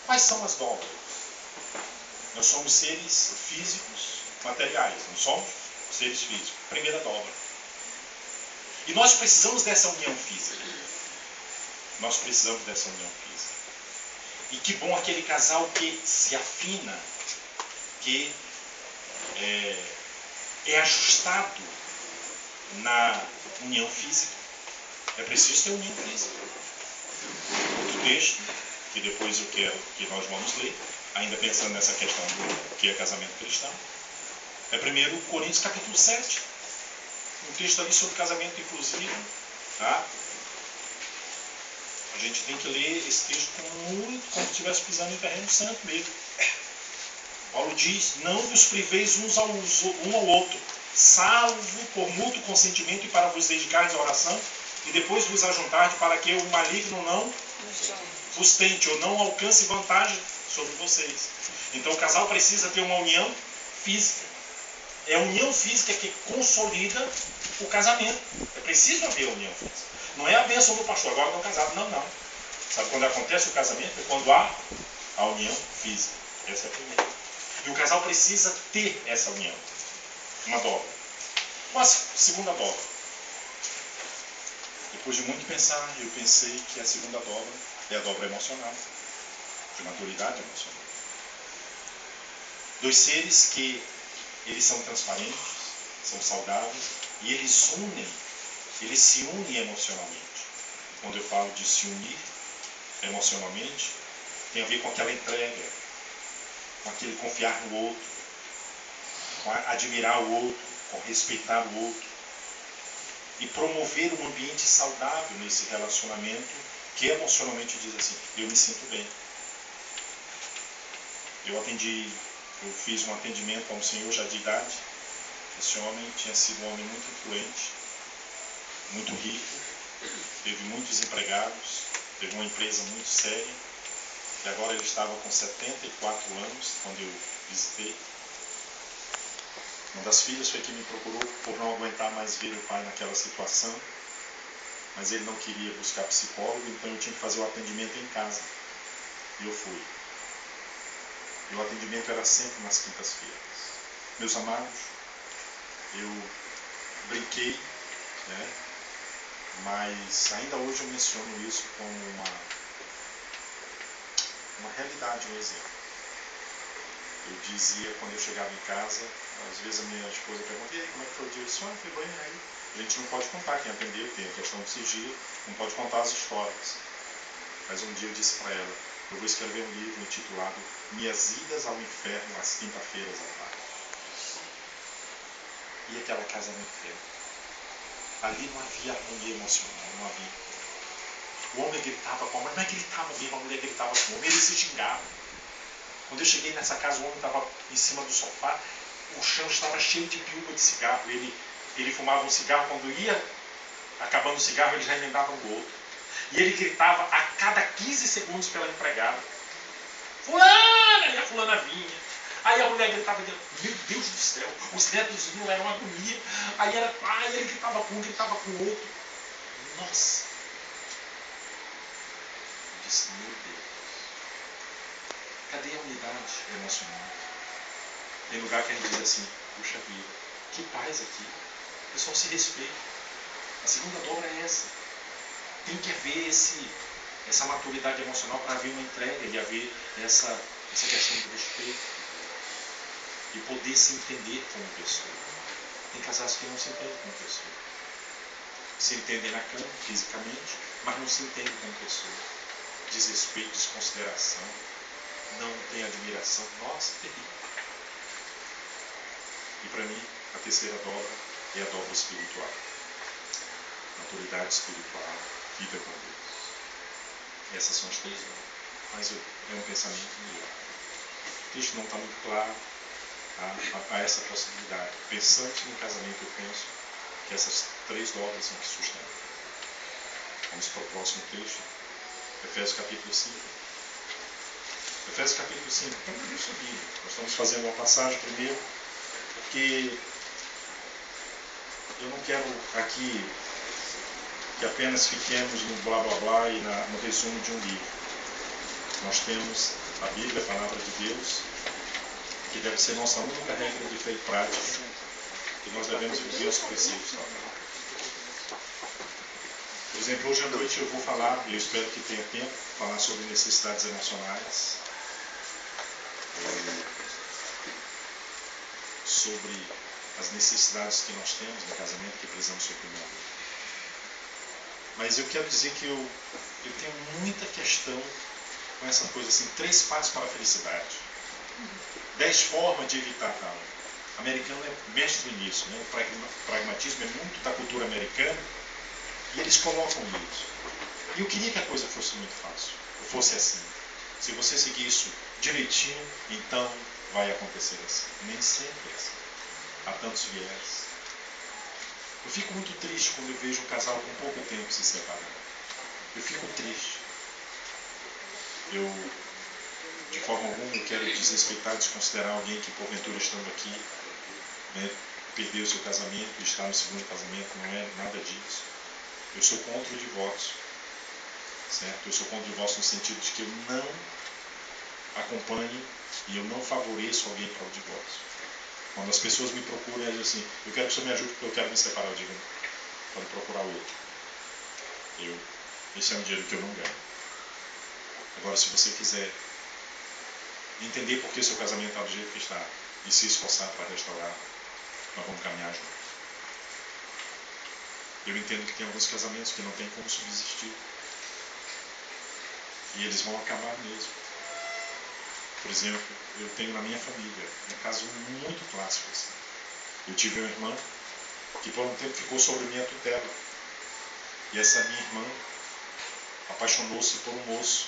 Quais são as dobras? Nós somos seres físicos, materiais, não somos seres físicos. Primeira dobra. E nós precisamos dessa união física. Nós precisamos dessa união física. E que bom aquele casal que se afina, que é ajustado na união física. É preciso ter união física. Outro texto, que depois eu quero que nós vamos ler, ainda pensando nessa questão do que é casamento cristão, é 1 Coríntios capítulo 7. Um texto ali sobre casamento inclusive. Tá? A gente tem que ler esse texto como se estivesse pisando em terreno santo mesmo. Paulo diz, não vos priveis um ao outro, salvo por mútuo consentimento e para vos dedicardes à oração, e depois vos ajuntardes para que o maligno não vos tente ou não alcance vantagem sobre vocês. Então o casal precisa ter uma união física. É a união física que consolida o casamento. É preciso haver a união física. Não é a bênção do pastor, agora estão casados. Não. Sabe quando acontece o casamento? É quando há a união física. Essa é a primeira. E o casal precisa ter essa união. Uma dobra. Uma segunda dobra. Depois de muito pensar, eu pensei que a segunda dobra é a dobra emocional. De maturidade emocional. Dois seres que eles são transparentes, são saudáveis e eles se unem emocionalmente. Quando eu falo de se unir emocionalmente, tem a ver com aquela entrega, com aquele confiar no outro, com admirar o outro, com respeitar o outro e promover um ambiente saudável nesse relacionamento que emocionalmente diz assim, eu me sinto bem. Eu fiz um atendimento a um senhor já de idade. Esse homem tinha sido um homem muito influente, muito rico, teve muitos empregados, teve uma empresa muito séria, e agora ele estava com 74 anos, quando eu visitei. Uma das filhas foi que me procurou por não aguentar mais ver o pai naquela situação, mas ele não queria buscar psicólogo, então eu tinha que fazer o atendimento em casa. E eu fui. E o atendimento era sempre nas quintas-feiras. Meus amados, eu brinquei, né? Mas ainda hoje eu menciono isso como uma realidade, um exemplo. Eu dizia, quando eu chegava em casa, às vezes a minha esposa pergunta, e aí, como é que foi o dia? Eu disse, foi bem aí. A gente não pode contar, quem atendeu tem a questão do sigilo, não pode contar as histórias. Mas um dia eu disse para ela, eu vou escrever um livro intitulado Minhas Idas ao Inferno às Quinta-feiras à tarde. E aquela casa no inferno. Ali não havia harmonia emocional, não havia. O homem gritava com a mulher, mas gritava mesmo, a mulher gritava com o homem, eles se xingavam. Quando eu cheguei nessa casa, o homem estava em cima do sofá, o chão estava cheio de piúva de cigarro. Ele fumava um cigarro, quando ia acabando o cigarro, ele já emendava no outro. E ele gritava a cada 15 segundos pela empregada. Fulana! E a fulana vinha. Aí a mulher gritava, meu Deus do céu, os netos vinham, era uma agonia. Aí ele gritava com um, gritava com o outro. Nossa! Eu disse, meu Deus. Cadê a unidade emocional? Tem lugar que a gente diz assim, puxa vida, que paz aqui. O pessoal se respeita. A segunda dobra é essa. Tem que haver essa maturidade emocional para haver uma entrega e haver essa questão do respeito. E poder se entender como pessoa. Tem casais que não se entendem como pessoa. Se entendem na cama, fisicamente, mas não se entendem como pessoa. Desrespeito, desconsideração, não tem admiração. Nossa, terrível. E para mim, a terceira dobra é a dobra espiritual. Maturidade espiritual, vida com Deus. Essas são as três dobras. Mas é um pensamento meu. O texto não está muito claro. A essa possibilidade. Pensante no casamento, eu penso que essas três dobras são que sustentam. Vamos para o próximo texto. Efésios capítulo 5. Efésios capítulo 5. Vamos abrir sua Bíblia. Nós estamos fazendo uma passagem primeiro, porque eu não quero aqui que apenas fiquemos no blá blá blá e no resumo de um livro. Nós temos a Bíblia, a palavra de Deus, que deve ser nossa única regra de fé e prática, que nós devemos viver os preceitos da palavra. Por exemplo, hoje à noite eu vou falar, e eu espero que tenha tempo, falar sobre necessidades emocionais, sobre as necessidades que nós temos no casamento, que precisamos suprimir. Mas eu quero dizer que eu tenho muita questão com essa coisa assim, 3 passos para a felicidade, 10 formas de evitar tal. O americano é mestre nisso, né? O pragmatismo é muito da cultura americana e eles colocam isso. E eu queria que a coisa fosse muito fácil, fosse assim. Se você seguir isso direitinho, então vai acontecer assim. Nem sempre é assim. Há tantos viés. Eu fico muito triste quando eu vejo um casal com pouco tempo se separando. Eu fico triste. Eu, de forma alguma, eu quero desrespeitar, desconsiderar alguém que, porventura, estando aqui, né, perdeu o seu casamento e está no segundo casamento. Não é nada disso. Eu sou contra o divórcio. Certo? Eu sou contra o divórcio no sentido de que eu não acompanho e eu não favoreço alguém para o divórcio. Quando as pessoas me procuram e dizem assim, eu quero que o senhor me ajude porque eu quero me separar, eu digo, pode procurar outro. Esse é um dinheiro que eu não ganho. Agora, se você quiser entender por que seu casamento está do jeito que está e se esforçar para restaurar, nós vamos caminhar juntos. Eu entendo que tem alguns casamentos que não tem como subsistir. E eles vão acabar mesmo. Por exemplo, eu tenho na minha família um caso muito clássico. Assim. Eu tive uma irmã que por um tempo ficou sob minha tutela. E essa minha irmã apaixonou-se por um moço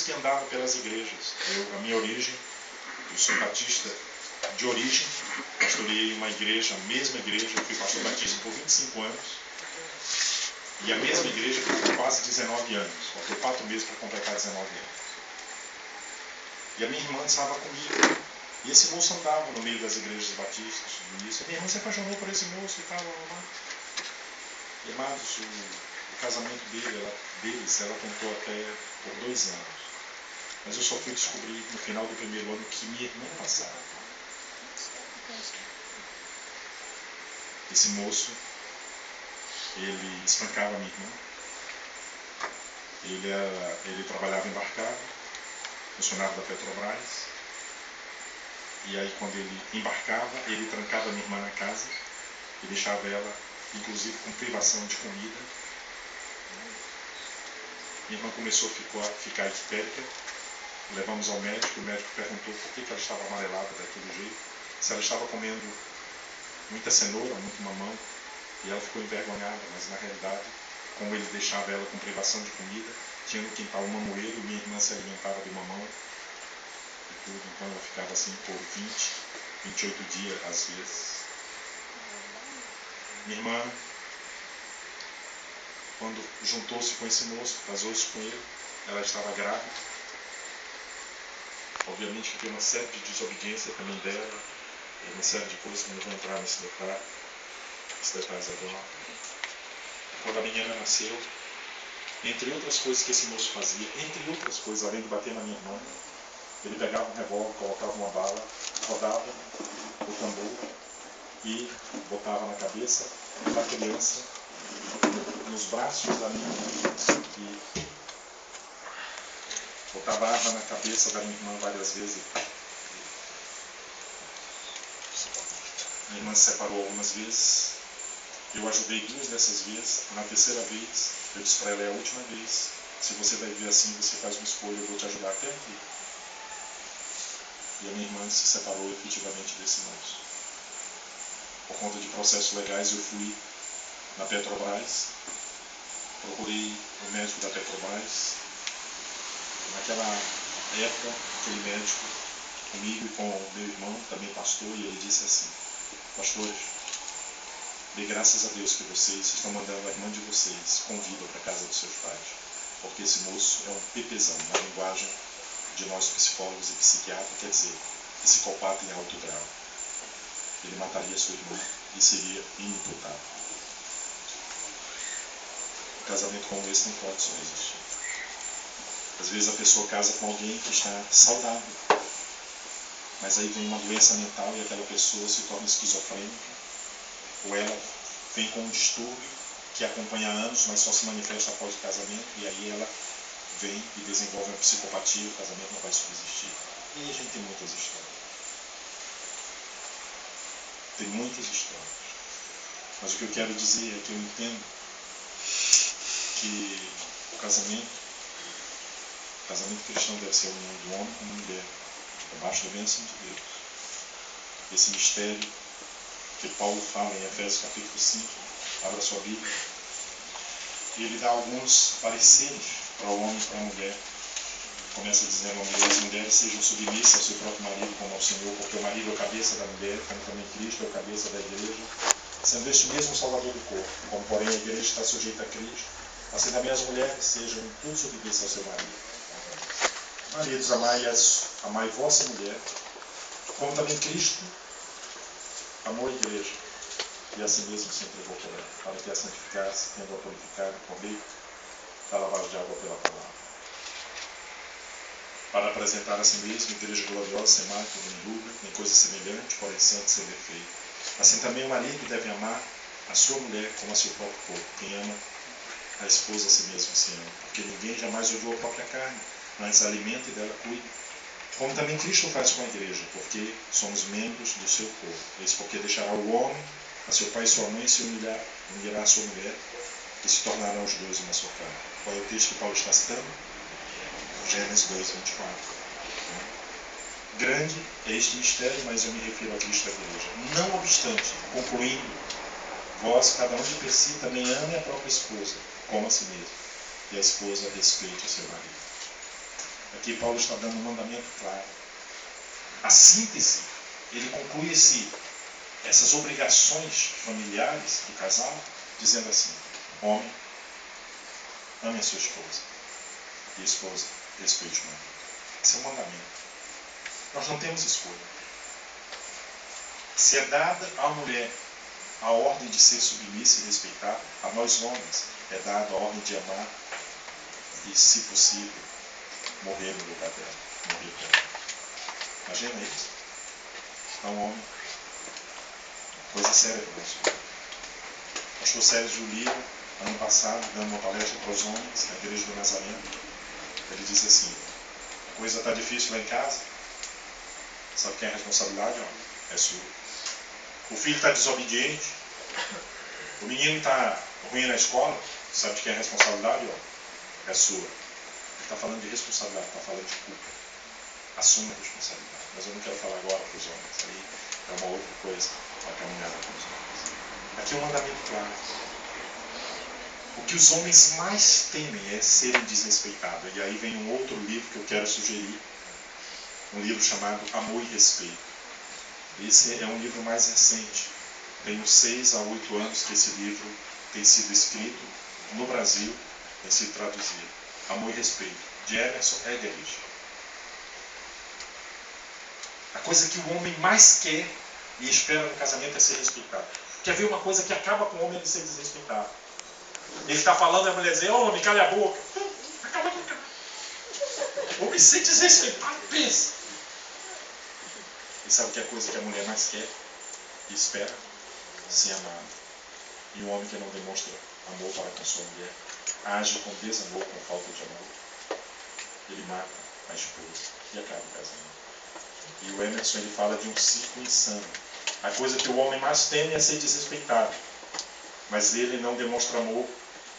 que andava pelas igrejas. A minha origem, eu sou batista de origem, pastoreei uma igreja, a mesma igreja, eu fui pastor batista por 25 anos. E a mesma igreja por quase 19 anos. Faltou 4 meses para completar 19 anos. E a minha irmã estava comigo. E esse moço andava no meio das igrejas batistas. E a minha irmã se apaixonou por esse moço e tal. E, amados, o casamento deles, ela tentou até por 2 anos. Mas eu só fui descobrir no final do primeiro ano que minha irmã passava. Esse moço, ele espancava minha irmã. Ele trabalhava embarcado, funcionário da Petrobras. E aí, quando ele embarcava, ele trancava minha irmã na casa e deixava ela, inclusive, com privação de comida. Minha irmã começou a ficar histérica. Levamos ao médico. O médico perguntou por que ela estava amarelada daquele jeito. Se ela estava comendo muita cenoura, muito mamão. E ela ficou envergonhada, mas na realidade, como ele deixava ela com privação de comida, tinha no quintal um mamoeiro e minha irmã se alimentava do mamão. Então ela ficava assim por 28 dias às vezes. Minha irmã, quando juntou-se com esse moço, casou-se com ele, ela estava grávida. Obviamente que tem uma série de desobediência também dela, uma série de coisas que não vou entrar nesses detalhes agora. Quando a menina nasceu, entre outras coisas que esse moço fazia, entre outras coisas, além de bater na minha irmã, ele pegava um revólver, colocava uma bala, rodava o tambor e botava na cabeça da criança, nos braços da minha irmã, e botava a arma na cabeça da minha irmã várias vezes. Minha irmã se separou algumas vezes. Eu ajudei 2 dessas vezes. Na terceira vez, eu disse para ela, é a última vez. Se você vai ver assim, você faz uma escolha, eu vou te ajudar até aqui. E a minha irmã se separou efetivamente desse moço. Por conta de processos legais, eu fui na Petrobras, procurei o médico da Petrobras. Naquela época, aquele médico, comigo e com o meu irmão, também pastor, e ele disse assim, pastores, dê graças a Deus que vocês estão mandando a irmã de vocês com vida para a casa dos seus pais, porque esse moço é um pepezão, na linguagem de nós psicólogos e psiquiatras, quer dizer, psicopata em alto grau. Ele mataria sua irmã e seria inimputável. Um casamento como esse não pode subsistir. Às vezes a pessoa casa com alguém que está saudável, mas aí vem uma doença mental e aquela pessoa se torna esquizofrênica, ou ela vem com um distúrbio que acompanha há anos, mas só se manifesta após o casamento, e aí ela vem e desenvolve uma psicopatia, o casamento não vai subsistir. E aí a gente tem muitas histórias. Tem muitas histórias. Mas o que eu quero dizer é que eu entendo que o casamento cristão deve ser a união do homem com a mulher, debaixo da bênção de Deus. Esse mistério que Paulo fala em Efésios capítulo 5, abra sua Bíblia, e ele dá alguns pareceres para o homem e para a mulher. Começa dizendo as mulheres sejam submissas ao seu próprio marido como ao Senhor, porque o marido é o cabeça da mulher, como também Cristo é o cabeça da igreja, sendo este mesmo Salvador do corpo. Como porém a igreja está sujeita a Cristo, assim também as mulheres sejam tudo submissas ao seu marido. Maridos, amai vossa mulher, como também Cristo amou a igreja, e assim mesmo se entregou por ela, para que a santificasse, tendo a purificado por meio da lavagem de água pela palavra, para apresentar a si mesmo igreja gloriosa, sem mácula, nem ruga, nem coisa semelhante, porém santa, sem defeito. Assim também o marido deve amar a sua mulher como a seu próprio corpo. Quem ama a esposa a si mesmo se ama, porque ninguém jamais odiou a própria carne, mas alimenta e dela cuida. Como também Cristo faz com a igreja, porque somos membros do seu corpo. Eis porque deixará o homem a seu pai e sua mãe, se unirá a sua mulher, e se tornarão os dois uma só carne. Qual é o texto que Paulo está citando? Gênesis 2, 24. Grande é este mistério, mas eu me refiro a Cristo e à igreja. Não obstante, concluindo, vós, cada um de si, também ame a própria esposa, como a si mesmo, e a esposa respeite o seu marido. Aqui Paulo está dando um mandamento claro. A síntese, ele conclui essas obrigações familiares do casal, dizendo assim: homem, ame a sua esposa, e esposa, respeite o marido. Esse é um mandamento. Nós não temos escolha. Se é dada à mulher a ordem de ser submissa e respeitada, a nós homens é dada a ordem de amar e, se possível, morrer no lugar dela. Morrer por ela. Imagina isso. Então, homem, coisa séria para nós. O pastor Sérgio Lira, ano passado, dando uma palestra para os homens na igreja do Nazareno, ele disse assim: a coisa está difícil lá em casa, sabe quem é a responsabilidade? Ó, é sua. O filho está desobediente, o menino está ruim na escola, sabe de quem é a responsabilidade? Ó, é sua. Ele está falando de responsabilidade, está falando de culpa. Assuma a responsabilidade. Mas eu não quero falar agora para os homens, aí é uma outra coisa, uma caminhada para os homens. Aqui é um mandamento claro. O que os homens mais temem é serem desrespeitados. E aí vem um outro livro que eu quero sugerir, um livro chamado Amor e Respeito. Esse é um livro mais recente. Tem uns 6 a 8 anos que esse livro tem sido escrito no Brasil, tem sido traduzido. Amor e Respeito, de Emerson Eggerichs. A coisa que o homem mais quer e espera no casamento é ser respeitado. Quer ver uma coisa que acaba com o homem ele ser desrespeitado? Ele está falando e a mulher diz: ô homem, cala a boca. Acaba de ficar. O homem ser desrespeitado, pensa. E sabe que é a coisa que a mulher mais quer e espera? Ser amado. E um homem que não demonstra amor para com sua mulher age com desamor, com falta de amor. Ele mata a esposa e acaba o casamento. E o Emerson ele fala de um ciclo insano. A coisa que o homem mais teme é ser desrespeitado. Mas ele não demonstra amor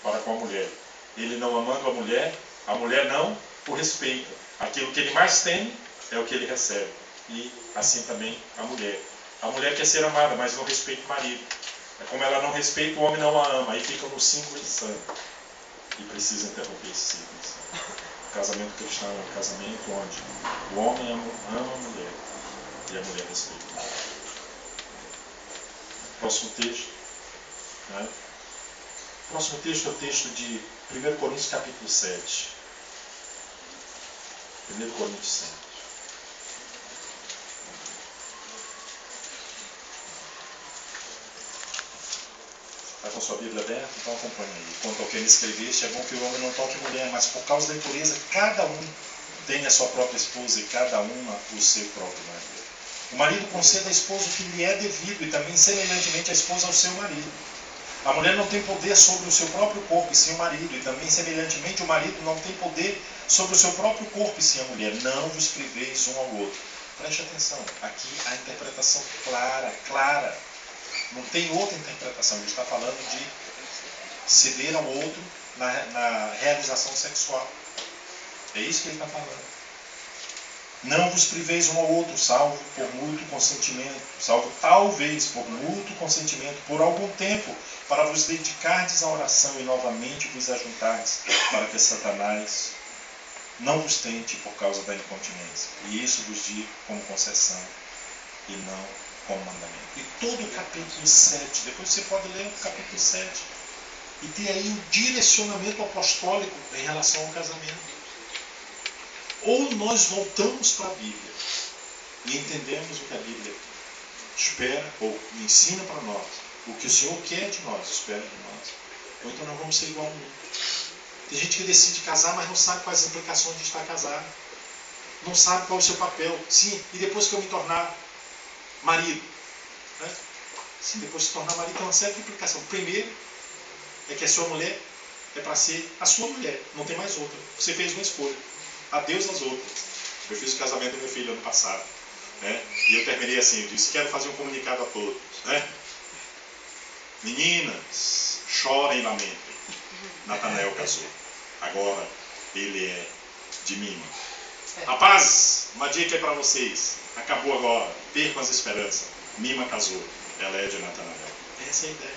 para com a mulher. Ele não amando a mulher não o respeita. Aquilo que ele mais teme é o que ele recebe. E assim também a mulher. A mulher quer ser amada, mas não respeita o marido. É como ela não respeita, o homem não a ama. Aí fica no ciclo insano. E precisa interromper esse ciclo insano. O casamento cristão é um casamento onde o homem ama a mulher e a mulher respeita o marido. Próximo texto. Né? O próximo texto é o texto de 1 Coríntios capítulo 7. 1 Coríntios 7. Está com sua Bíblia aberta? Então acompanhe aí. Quanto ao que me escreveste, é bom que o homem não toque mulher, mas por causa da impureza, cada um tem a sua própria esposa e cada uma o seu próprio marido. O marido concede à esposa o que lhe é devido e também semelhantemente a esposa ao seu marido. A mulher não tem poder sobre o seu próprio corpo e sim o marido, e também semelhantemente o marido não tem poder sobre o seu próprio corpo e sim a mulher. Não vos priveis um ao outro. Preste atenção, aqui a interpretação clara. Não tem outra interpretação. Ele está falando de ceder ao outro na realização sexual. É isso que ele está falando. Não vos priveis um ao outro, salvo por mútuo consentimento, salvo talvez por mútuo consentimento, por algum tempo, para vos dedicardes à oração e novamente vos ajuntardes, para que Satanás não vos tente por causa da incontinência. E isso vos digo como concessão e não como mandamento. E todo o capítulo 7, depois você pode ler o capítulo 7, e ter aí um direcionamento apostólico em relação ao casamento. Ou nós voltamos para a Bíblia e entendemos o que a Bíblia espera ou ensina para nós, o que o Senhor quer de nós, espera de nós, ou então nós vamos ser igual ao mundo. Tem gente que decide casar, mas não sabe quais as implicações de estar casado, não sabe qual é o seu papel. Sim, e depois que eu me tornar marido, né? Sim, depois de se tornar marido tem uma série de implicações. Primeiro é que a sua mulher é para ser a sua mulher, não tem mais outra. Você fez uma escolha. Adeus às outras. Eu fiz o casamento do meu filho ano passado, né? E eu terminei assim, eu disse, quero fazer um comunicado a todos, né? Meninas, chorem e lamentem. Natanael casou. Agora ele é de Mima. Rapazes, uma dica é para vocês. Acabou agora. Percam as esperanças. Mima casou. Ela é de Natanael. Essa é a ideia.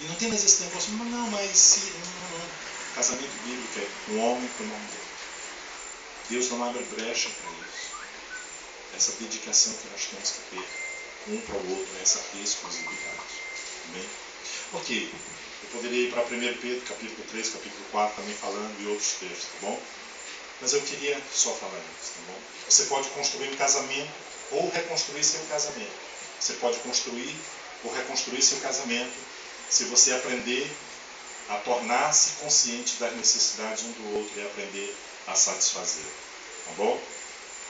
E não tem mais esse negócio, não, mas se... Não. Casamento bíblico é um homem com uma mulher. Deus não abre brecha para isso. Essa dedicação que nós temos que ter um para o outro, essa exclusividade. Bem? Ok. Eu poderia ir para 1 Pedro, capítulo 3, capítulo 4, também falando e outros textos, tá bom? Mas eu queria só falar isso, tá bom? Você pode construir um casamento ou reconstruir seu casamento. Você pode construir ou reconstruir seu casamento se você aprender a tornar-se consciente das necessidades um do outro e aprender a satisfazer, tá bom?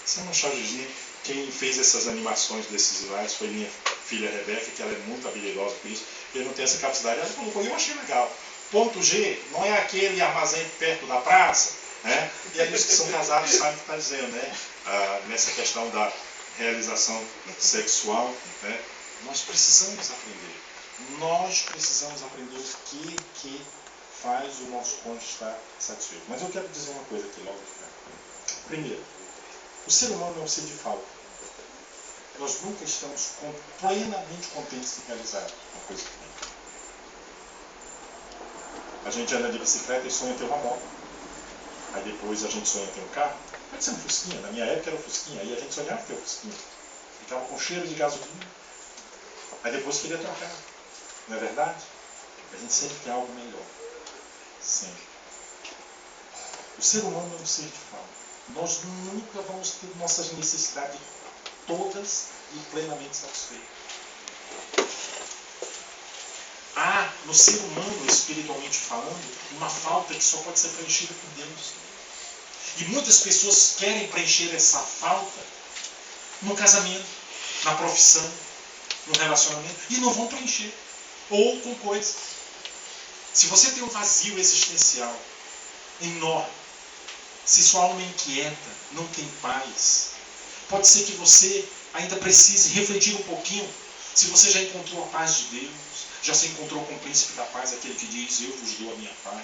Você não achar de quem fez essas animações desses slides foi minha filha Rebeca, que ela é muito habilidosa com isso, ele não tem essa capacidade, ela colocou, eu achei legal. Ponto G não é aquele armazém perto da praça, né? E aí os que são casados sabem o que está dizendo, né? Nessa questão da realização sexual, né? Nós precisamos aprender o que faz o nosso cônjuge estar satisfeito. Mas eu quero dizer uma coisa aqui logo de cá. Primeiro, o ser humano é um ser de falta. Nós nunca estamos plenamente contentes e realizados com a coisa que tem. A gente anda de bicicleta e sonha ter uma moto. Aí depois a gente sonha ter um carro. Pode ser um Fusquinha. Na minha época era um Fusquinha. Aí a gente sonhava ter um Fusquinha. Ficava com cheiro de gasolina. Aí depois queria trocar. Não é verdade? A gente sempre quer algo melhor. Sempre. O ser humano é um ser de falta. Nós nunca vamos ter nossas necessidades todas e plenamente satisfeitas. Há no ser humano, espiritualmente falando, uma falta que só pode ser preenchida por Deus. E muitas pessoas querem preencher essa falta no casamento, na profissão, no relacionamento, e não vão preencher. Ou com coisas. Se você tem um vazio existencial enorme, se sua alma é inquieta, não tem paz, pode ser que você ainda precise refletir um pouquinho se você já encontrou a paz de Deus, já se encontrou com o príncipe da paz, aquele que diz, eu vos dou a minha paz.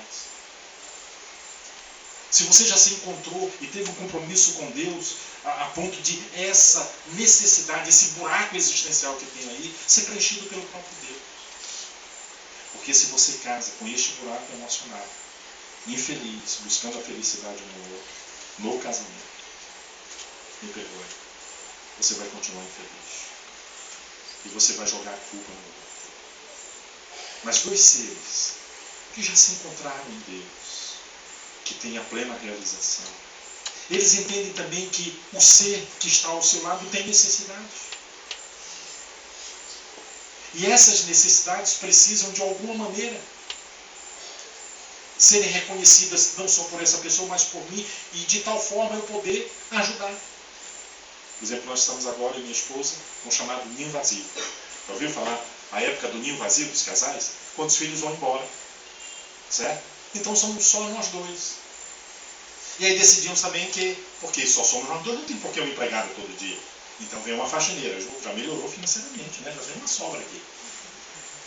Se você já se encontrou e teve um compromisso com Deus, a ponto de essa necessidade, esse buraco existencial que tem aí, ser preenchido pelo próprio Deus. Porque se você casa com este buraco emocional, infeliz, buscando a felicidade no outro, no casamento, me perdoe, você vai continuar infeliz. E você vai jogar a culpa no outro. Mas dois seres que já se encontraram em Deus, que têm a plena realização, eles entendem também que o ser que está ao seu lado tem necessidade. E essas necessidades precisam, de alguma maneira, serem reconhecidas não só por essa pessoa, mas por mim, e de tal forma eu poder ajudar. Por exemplo, nós estamos agora, eu e minha esposa, com o chamado ninho vazio. Já ouviu falar a época do ninho vazio dos casais? Quando os filhos vão embora. Certo? Então somos só nós dois. E aí decidimos também que, porque só somos nós dois, não tem por que eu empregado todo dia. Então vem uma faxineira, já melhorou financeiramente, né? Já vem uma sobra aqui.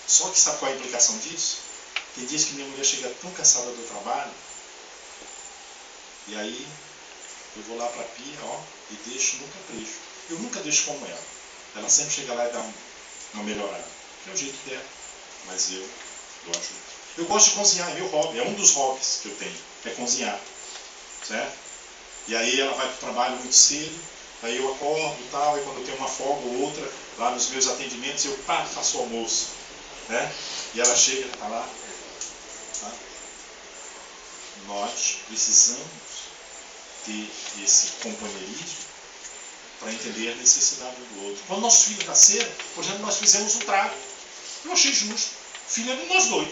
Só que sabe qual é a implicação disso? Tem dias que minha mulher chega tão cansada do trabalho, e aí eu vou lá para a pia, ó, e deixo no capricho. Eu nunca deixo como ela. Ela sempre chega lá e dá uma melhorada. Que é o jeito dela. Mas eu ajudo. Eu gosto de cozinhar, é meu hobby, é um dos hobbies que eu tenho, é cozinhar. Certo? E aí ela vai para o trabalho muito cedo, aí eu acordo e tal, e quando eu tenho uma folga ou outra, lá nos meus atendimentos, eu faço o almoço. Né? E ela chega, está lá. Tá? Nós precisamos ter esse companheirismo para entender a necessidade um do outro. Quando nossos filhos nasceram, por exemplo, nós fizemos um trato. Eu achei justo. Filho é de nós dois.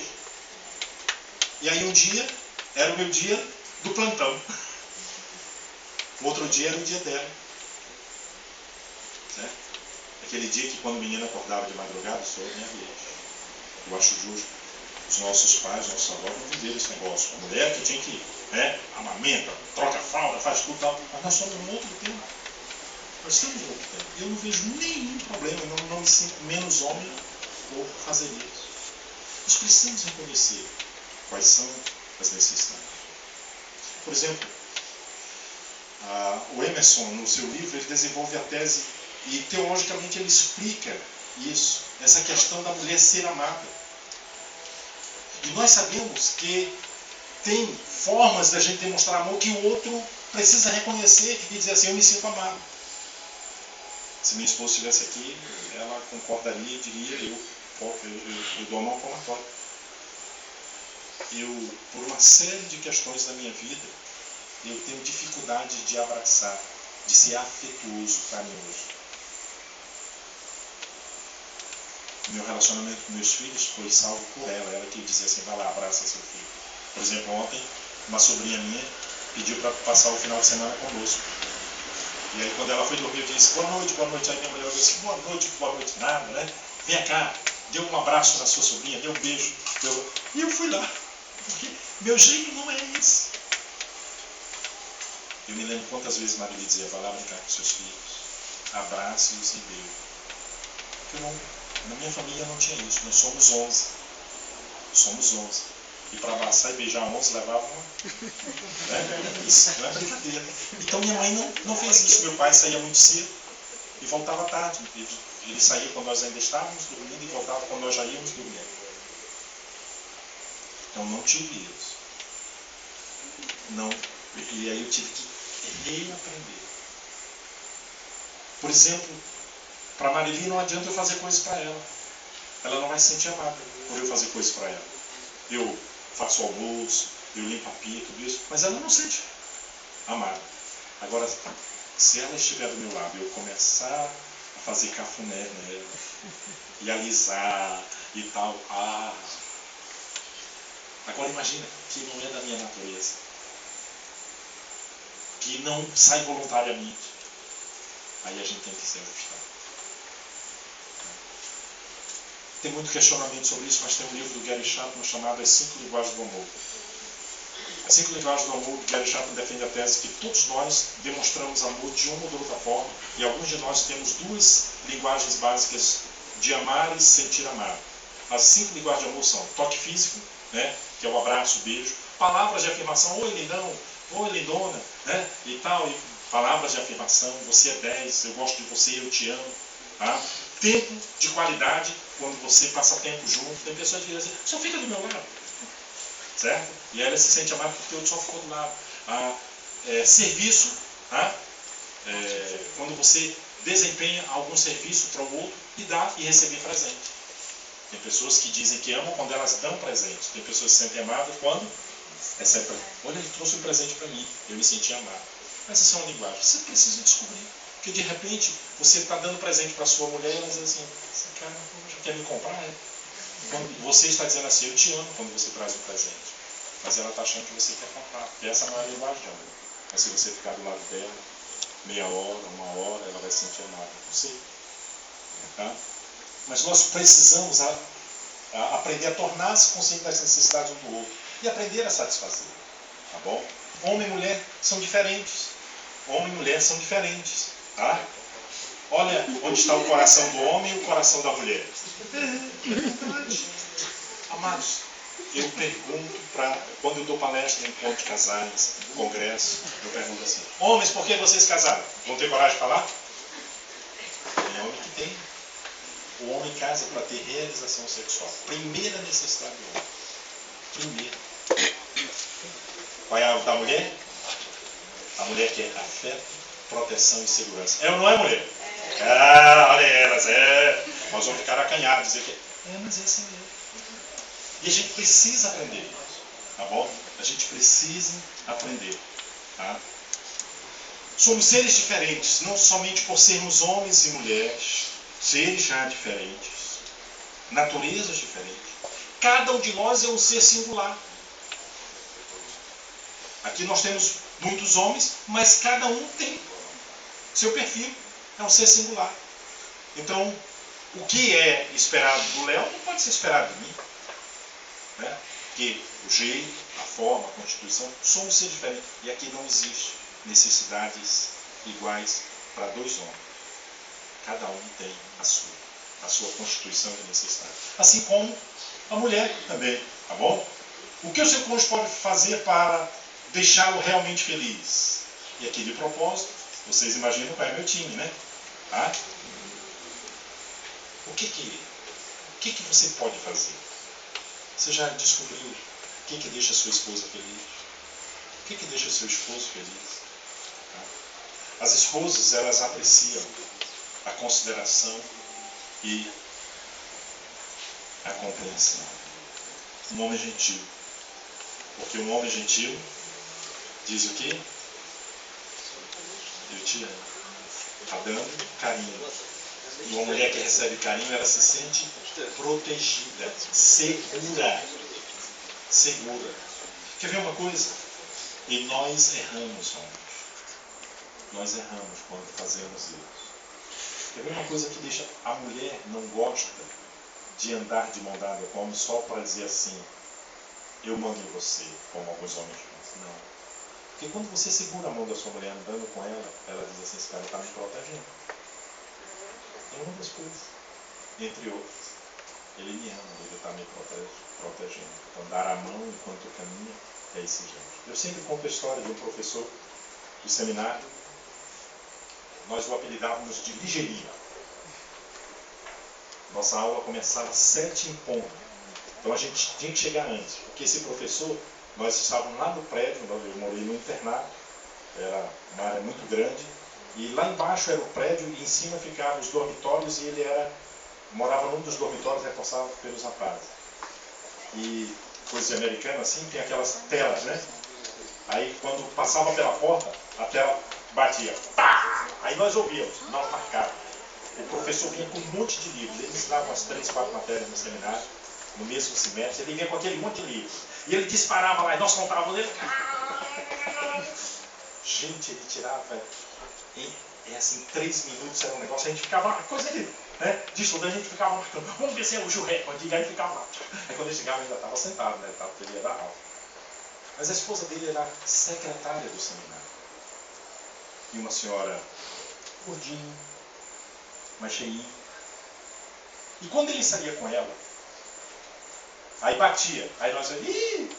E aí um dia, era o meu dia do plantão. O outro dia era o dia dela. Certo? Aquele dia que quando o menino acordava de madrugada, só minha vez. Eu acho justo. Os nossos pais, nossos avós não viveram esse negócio. A mulher que tinha que, amamenta, troca a fralda, faz tudo tal. Mas nós estamos num outro tempo. Nós estamos num outro tempo. Eu não vejo nenhum problema, eu não me sinto menos homem por fazer isso. Nós precisamos reconhecer quais são as necessidades. Por exemplo, o Emerson, no seu livro, ele desenvolve a tese e teologicamente ele explica isso, essa questão da mulher ser amada. E nós sabemos que tem formas da gente demonstrar amor que o outro precisa reconhecer e dizer assim, eu me sinto amado. Se minha esposa estivesse aqui, ela concordaria e diria, eu dou a mão palmatória. Por uma série de questões da minha vida, eu tenho dificuldade de abraçar, de ser afetuoso, carinhoso. Meu relacionamento com meus filhos foi salvo por ela que dizia assim, vai lá, abraça seu filho. Por exemplo, ontem, uma sobrinha minha pediu para passar o final de semana conosco. E aí quando ela foi dormir, eu disse, boa noite. Aí minha mulher disse, boa noite, nada, né? Vem cá, dê um abraço na sua sobrinha, dê um beijo. E eu fui lá, porque meu jeito não é esse. Eu me lembro quantas vezes Maria dizia, vai lá brincar com seus filhos, abrace-os e beije. Porque na minha família não tinha isso, nós somos 11. E para abraçar e beijar 11 levava isso não é brincadeira. Então minha mãe não fez isso. Meu pai saía muito cedo e voltava tarde. Ele saía quando nós ainda estávamos dormindo e voltava quando nós já íamos dormir. Então não tive isso. E aí eu tive que reaprender. Por exemplo, para Marili não adianta eu fazer coisas para ela. Ela não vai se sentir amada por eu fazer coisas para ela. Eu faço o almoço, eu limpo a pia, tudo isso, mas ela não sente amada. Agora, se ela estiver do meu lado e eu começar a fazer cafuné nela, e alisar e tal, agora imagina que não é da minha natureza, que não sai voluntariamente. Aí a gente tem que se ajustar. Tem muito questionamento sobre isso, mas tem um livro do Gary Chapman chamado As 5 Linguagens do Amor. As 5 Linguagens do Amor, Gary Chapman defende a tese que todos nós demonstramos amor de uma ou de outra forma, e alguns de nós temos 2 linguagens básicas de amar e sentir amado. As 5 linguagens de amor são toque físico, né, que é o abraço, o beijo, palavras de afirmação, oi lindão, oi lindona, né, e tal, e palavras de afirmação, você é 10, eu gosto de você, eu te amo. Tá? Tempo de qualidade, quando você passa tempo junto, tem pessoas que dizem, só fica do meu lado. Certo? E ela se sente amada porque o outro só ficou do lado. Serviço, quando você desempenha algum serviço para o outro e dá e receber presente. Tem pessoas que dizem que amam quando elas dão presente. Tem pessoas que se sentem amadas quando recebem. Olha, ele trouxe um presente para mim, eu me senti amado. Mas essa é uma linguagem. Você precisa descobrir Porque de repente você está dando presente para sua mulher e ela diz assim, esse cara já quer me comprar, né? Quando você está dizendo assim, eu te amo quando você traz um presente. Mas ela está achando que você quer comprar. Porque essa não é a linguagem de amor. Mas se você ficar do lado dela, meia hora, uma hora, ela vai se sentir amada. Não sei. Tá? Mas nós precisamos aprender a tornar-se consciente das necessidades um do outro. E aprender a satisfazer. Tá bom? Homem e mulher são diferentes. Homem e mulher são diferentes. Tá? Olha onde está o coração do homem e o coração da mulher. É verdade. Amados, eu pergunto quando eu dou palestra em encontro de casais, congresso, eu pergunto assim, homens, por que vocês casaram? Vão ter coragem de falar? Tem homem que tem. O homem casa para ter realização sexual. Primeira necessidade do homem. Primeira. Qual é a da mulher? A mulher quer afeto, proteção e segurança. É ou não é, mulher? Olha elas, nós vamos ficar acanhados, dizer que mas é assim mesmo. E a gente precisa aprender isso, tá bom? A gente precisa aprender, tá? Somos seres diferentes, não somente por sermos homens e mulheres, seres já diferentes, naturezas diferentes. Cada um de nós é um ser singular. Aqui nós temos muitos homens, mas cada um tem seu perfil, é um ser singular. Então, o que é esperado do Léo não pode ser esperado de mim. Né? Porque o jeito, a forma, a constituição, somos seres diferentes. E aqui não existe necessidades iguais para dois homens. Cada um tem a sua constituição de necessidade. Assim como a mulher também, tá bom? O que o seu cônjuge pode fazer para deixá-lo realmente feliz? E aqui de propósito, vocês imaginam qual é meu time, né? Tá? O que você pode fazer? Você já descobriu o que deixa a sua esposa feliz? O que deixa o seu esposo feliz? Tá? As esposas, elas apreciam a consideração e a compreensão. Um homem gentil. Porque um homem gentil diz o quê? Eu te amo. Está dando carinho. E uma mulher que recebe carinho, ela se sente protegida, segura. Segura. Quer ver uma coisa? E nós erramos, homens. Nós erramos quando fazemos isso. Quer ver uma coisa que deixa a mulher não gosta de andar de mão dada com o homem só para dizer assim, eu mando em você, como alguns homens pensam. Não. Porque quando você segura a mão da sua mulher andando com ela, ela diz assim, esse cara está me protegendo. É uma das coisas. Entre outras. Ele me ama, ele está me protegendo. Então, dar a mão enquanto caminha é esse jeito. Eu sempre conto a história de um professor do seminário. Nós o apelidávamos de ligeirinho. Nossa aula começava às 7 em ponto. Então a gente tinha que chegar antes. Porque esse professor, nós estávamos lá no prédio, eu morei no internato, era uma área muito grande. E lá embaixo era o prédio e em cima ficavam os dormitórios e ele morava num dos dormitórios reforçado pelos rapazes. E coisa de americano assim, tem aquelas telas, né? Aí quando passava pela porta, a tela batia. Pá! Aí nós ouvíamos, nós marcávamos. O professor vinha com um monte de livros. Ele ensinava umas 3, 4 matérias no seminário, no mesmo semestre. Ele vinha com aquele monte de livros. E ele disparava lá e nós contávamos ele. Gente, ele tirava assim, 3 minutos era um negócio, a gente ficava lá, coisa de estudante, a gente ficava marcando, vamos ver se é hoje o recorde, e aí ficava lá. Aí quando ele chegava, ele ainda estava sentado, né? Ele ia dar aula. Mas a esposa dele era secretária do seminário. E uma senhora gordinha, mais cheinha. E quando ele saía com ela, aí batia, aí nós aí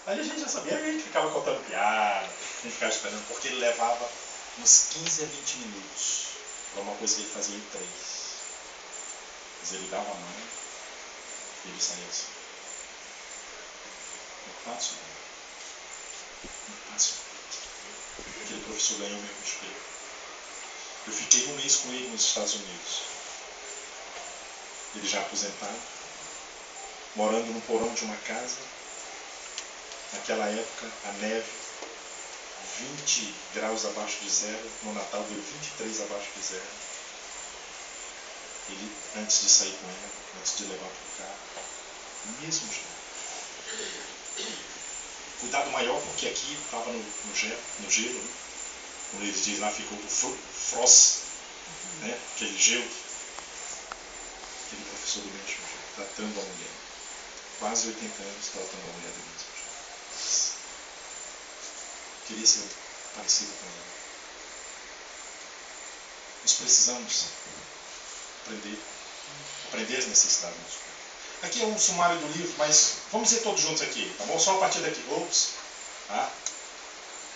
a gente já sabia, aí a gente ficava contando piada, a gente ficava esperando, porque ele levava uns 15 a 20 minutos para uma coisa que ele fazia em 3. Mas ele dava a mão e ele saía assim. Não faço, não faço. Aquele professor ganhou meu respeito. Eu fiquei 1 mês com ele nos Estados Unidos. Ele já aposentado, morando no porão de uma casa. Naquela época, a neve 20 graus abaixo de zero, no Natal deu 23 abaixo de zero. Ele, antes de sair com ela, antes de levar para o carro, mesmo gelo. Cuidado maior, porque aqui estava no gelo, né? Como eles dizem lá, ficou o frost, né? Aquele gelo. Aquele professor do mesmo jeito, tratando a mulher. Quase 80 anos tratando a mulher do mesmo jeito. Queria ser parecido com ela. Nós precisamos aprender as necessidades do nosso corpo. Aqui é um sumário do livro, mas vamos dizer todos juntos aqui, tá bom? Só a partir daqui. Ops, tá?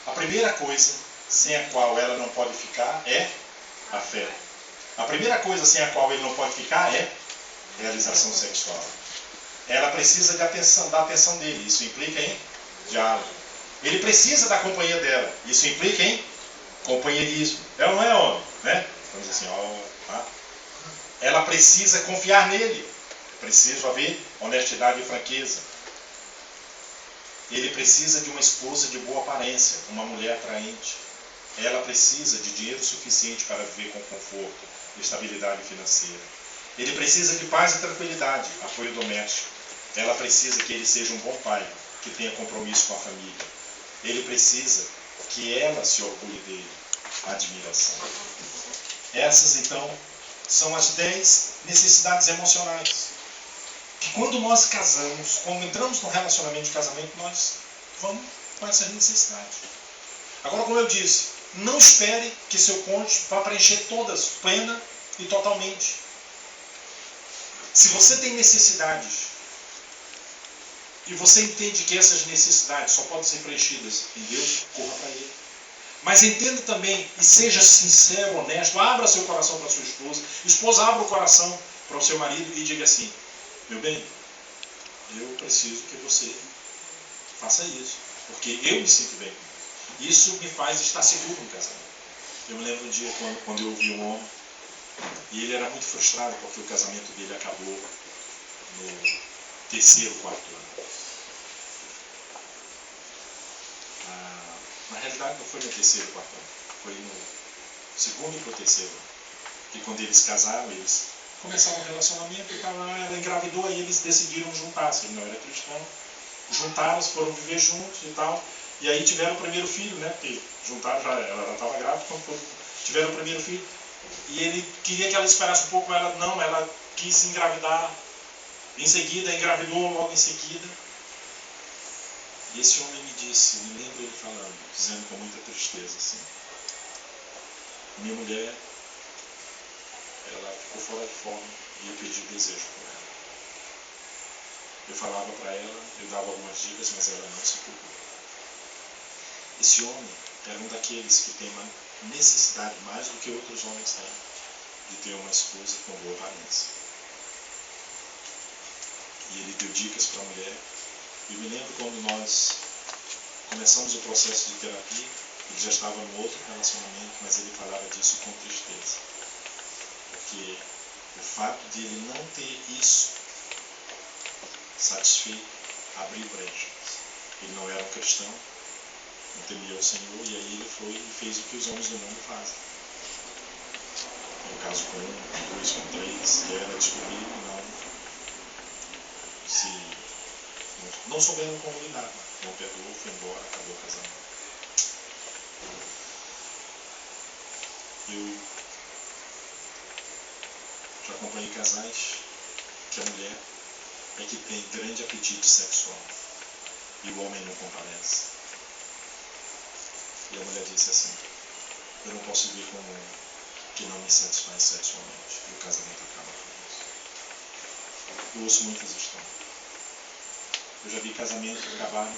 A primeira coisa sem a qual ela não pode ficar é a fé. A primeira coisa sem a qual ele não pode ficar é realização sexual. Ela precisa da atenção dele. Isso implica em diálogo. Ele precisa da companhia dela. Isso implica em companheirismo. Ela não é homem, né? Vamos dizer assim, ó, tá? Ela precisa confiar nele. Precisa haver honestidade e franqueza. Ele precisa de uma esposa de boa aparência, uma mulher atraente. Ela precisa de dinheiro suficiente para viver com conforto e estabilidade financeira. Ele precisa de paz e tranquilidade, apoio doméstico. Ela precisa que ele seja um bom pai, que tenha compromisso com a família. Ele precisa que ela se orgulhe dele, admiração. Essas, então, são as 10 necessidades emocionais. Que quando nós casamos, quando entramos no relacionamento de casamento, nós vamos com essas necessidades. Agora, como eu disse, não espere que seu cônjuge vá preencher todas, plena e totalmente. Se você tem necessidades e você entende que essas necessidades só podem ser preenchidas em Deus, corra para Ele. Mas entenda também e seja sincero, honesto, abra seu coração para sua esposa. Esposa, abra o coração para o seu marido e diga assim: meu bem, eu preciso que você faça isso, porque eu me sinto bem. Isso me faz estar seguro no casamento. Eu me lembro um dia quando eu ouvi um homem, e ele era muito frustrado porque o casamento dele acabou no 3º, 4º ano. Na realidade não foi no 3º, 4º ano, foi no 2º para o 3º ano. E quando eles casaram, eles começaram um relacionamento e ela engravidou, e eles decidiram juntar-se. Ele não era cristão. Juntaram-se, foram viver juntos e tal. E aí tiveram o primeiro filho, né? Porque juntaram, ela já estava grávida, tiveram o primeiro filho. E ele queria que ela esperasse um pouco, ela quis engravidar. Em seguida, engravidou logo em seguida. E esse homem me disse, me lembro ele falando, dizendo com muita tristeza assim: minha mulher, ela ficou fora de forma e eu perdi o desejo por ela. Eu falava para ela, eu dava algumas dicas, mas ela não se preocupava. Esse homem era um daqueles que tem uma necessidade, mais do que outros homens têm, de ter uma esposa com boa aparência. E ele deu dicas para a mulher. Eu me lembro quando nós começamos o processo de terapia, ele já estava no outro relacionamento, mas ele falava disso com tristeza. Porque o fato de ele não ter isso satisfeito abriu brechas. Ele não era um cristão, não temia o Senhor, e aí ele foi e fez o que os homens do mundo fazem. No caso com 1, 2, com 3, e ela descobriu não souberam como lidar, não perdoou, foi embora, acabou o casamento. Eu já acompanhei casais que a mulher é que tem grande apetite sexual e o homem não comparece. E a mulher disse assim: eu não posso viver com um homem que não me satisfaz sexualmente. E o casamento acaba com isso. Eu ouço muitas histórias. Eu já vi casamentos que acabaram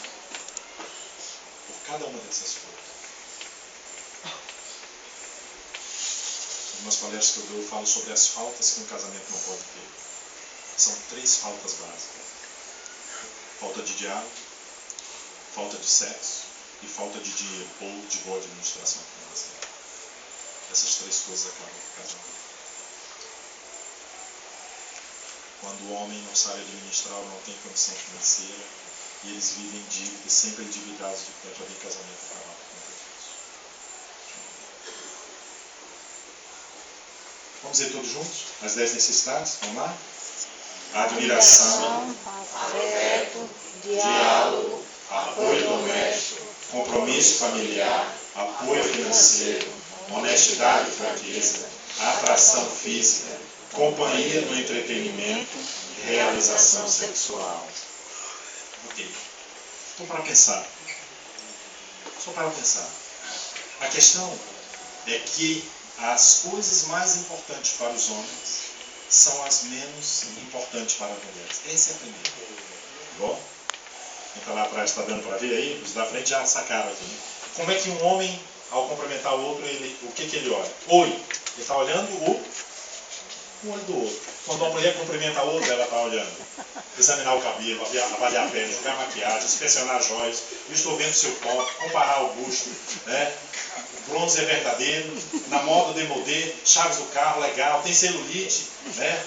por cada uma dessas coisas. Algumas palestras que eu dou, eu falo sobre as faltas que um casamento não pode ter. São 3 faltas básicas: falta de diálogo, falta de sexo e falta de dinheiro ou de boa administração financeira. Essas 3 coisas acabam com o casamento. Quando o homem não sabe administrar ou não tem condição financeira e eles vivem em dívida, sempre endividados, já vem casamento acabar por conta disso. Vamos dizer todos juntos? As 10 necessidades? Vamos lá? Admiração, afeto, diálogo, apoio doméstico, compromisso familiar, apoio financeiro, honestidade e franqueza, atração física, companhia no entretenimento e realização sexual. Ok. Estou para pensar. Só para pensar. A questão é que as coisas mais importantes para os homens são as menos importantes para as mulheres. Essa é a primeira. Bom? Quem está lá atrás está dando para ver aí? Os da frente já sacaram aqui. Né? Como é que um homem, ao cumprimentar o outro, o que ele olha? Oi. Ele está olhando o olho do outro. Quando uma mulher cumprimenta a outra, ela está olhando. Examinar o cabelo, avaliar a pele, jogar maquiagem, inspecionar joias, visto o vento do seu corpo, comparar o busto, né? O bronze é verdadeiro, na moda demodê, chaves do carro, legal, tem celulite, né?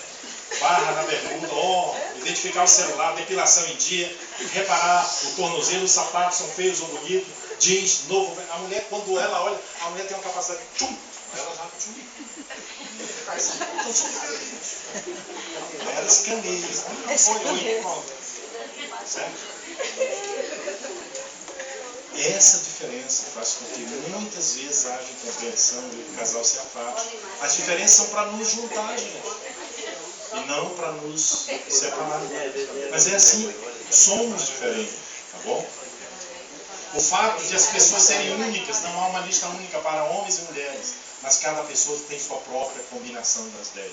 Barra na bermuda, identificar o celular, depilação em dia, reparar o tornozelo, os sapatos são feios ou bonitos, jeans, novo. A mulher, quando ela olha, a mulher tem uma capacidade de tchum, ela já tchum. Ela escaneia, certo? Essa diferença faz com que muitas vezes haja incompreensão e o casal se afaste. As diferenças são para nos juntar, gente, e não para nos separar. Mas é assim, somos diferentes, tá bom? O fato de as pessoas serem únicas, não há uma lista única para homens e mulheres, mas cada pessoa tem sua própria combinação das 10.